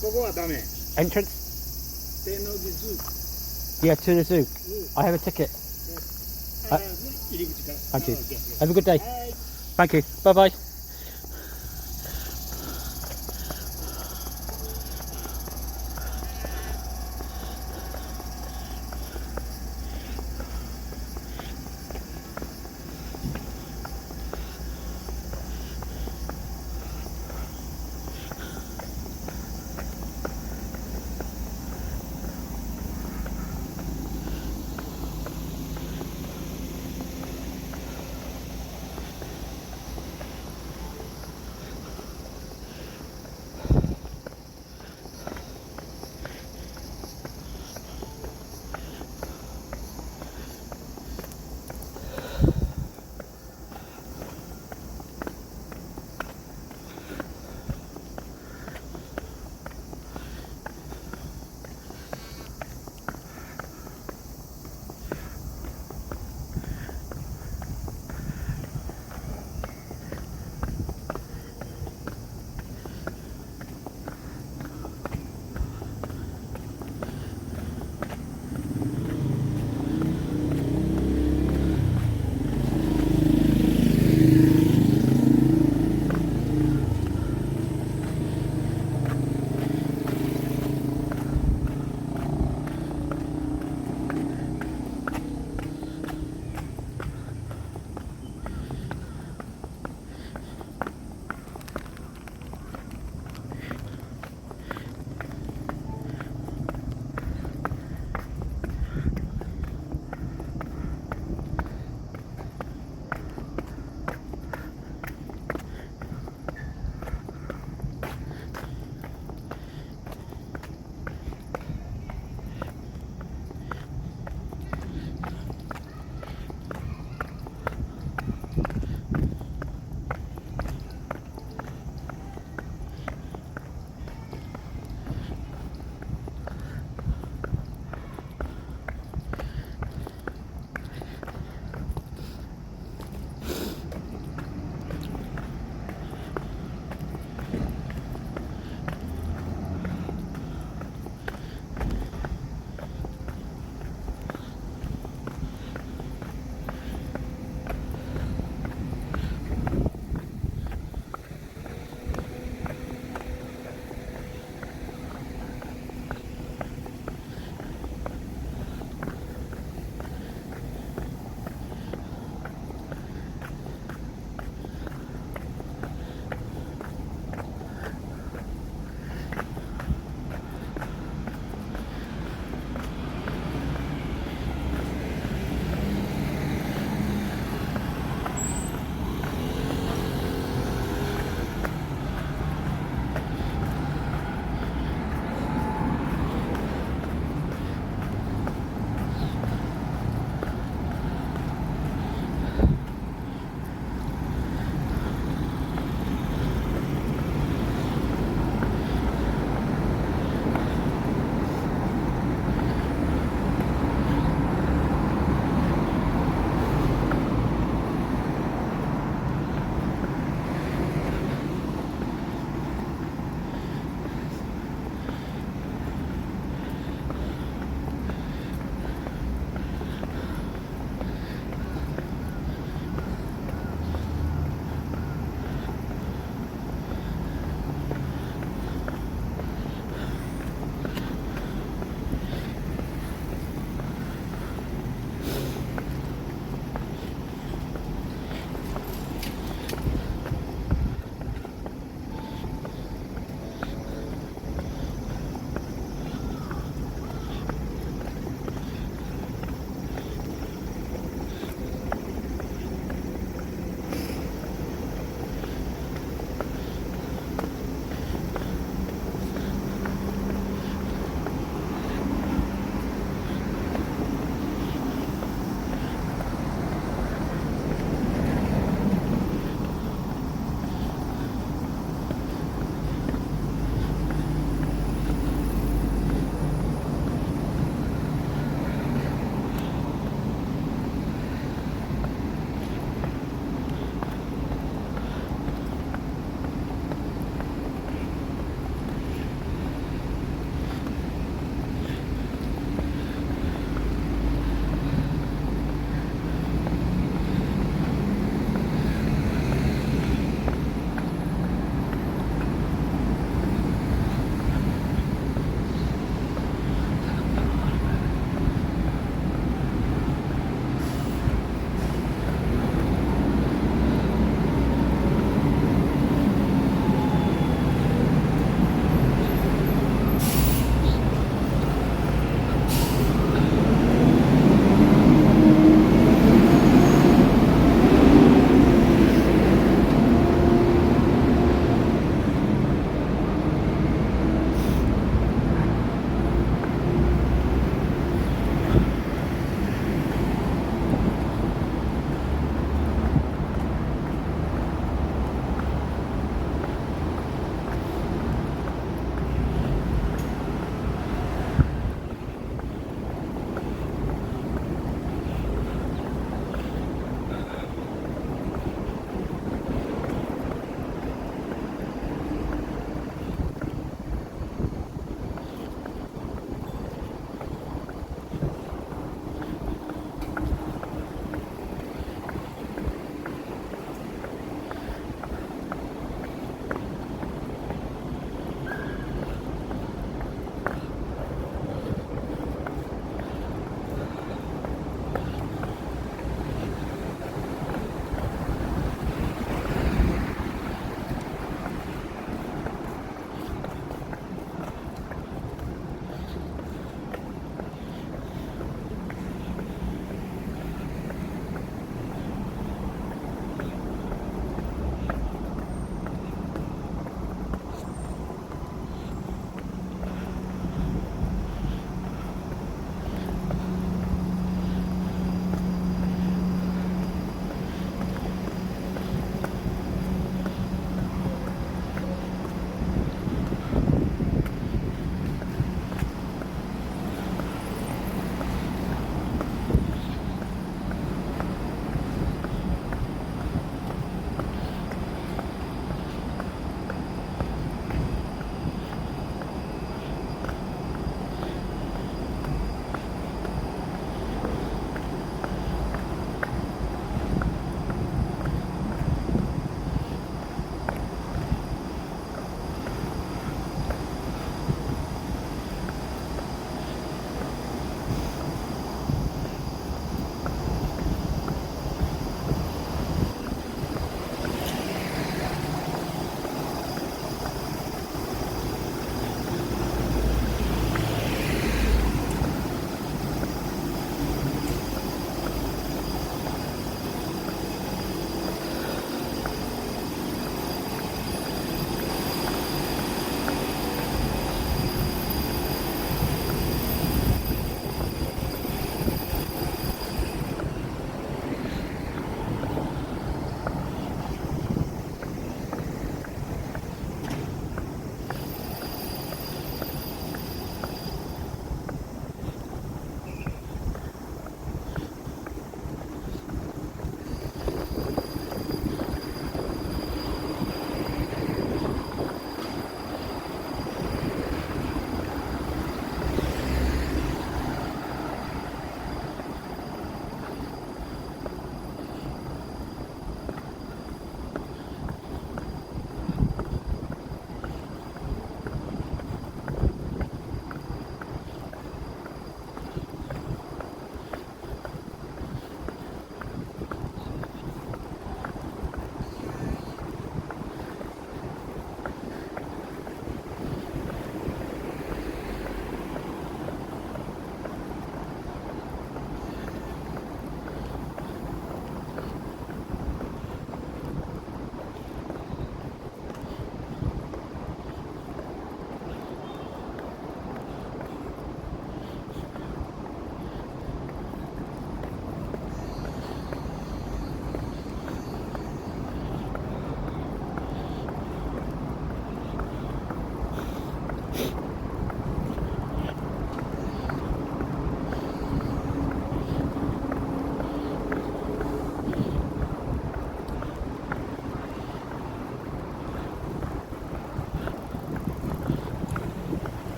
ここはダメ。 Entrance? 天王寺ズー。 Yeah, to the zoo. I have a ticket. 入り口から。 Thank you. Okay. Have a good day. Bye. Thank you. Bye bye.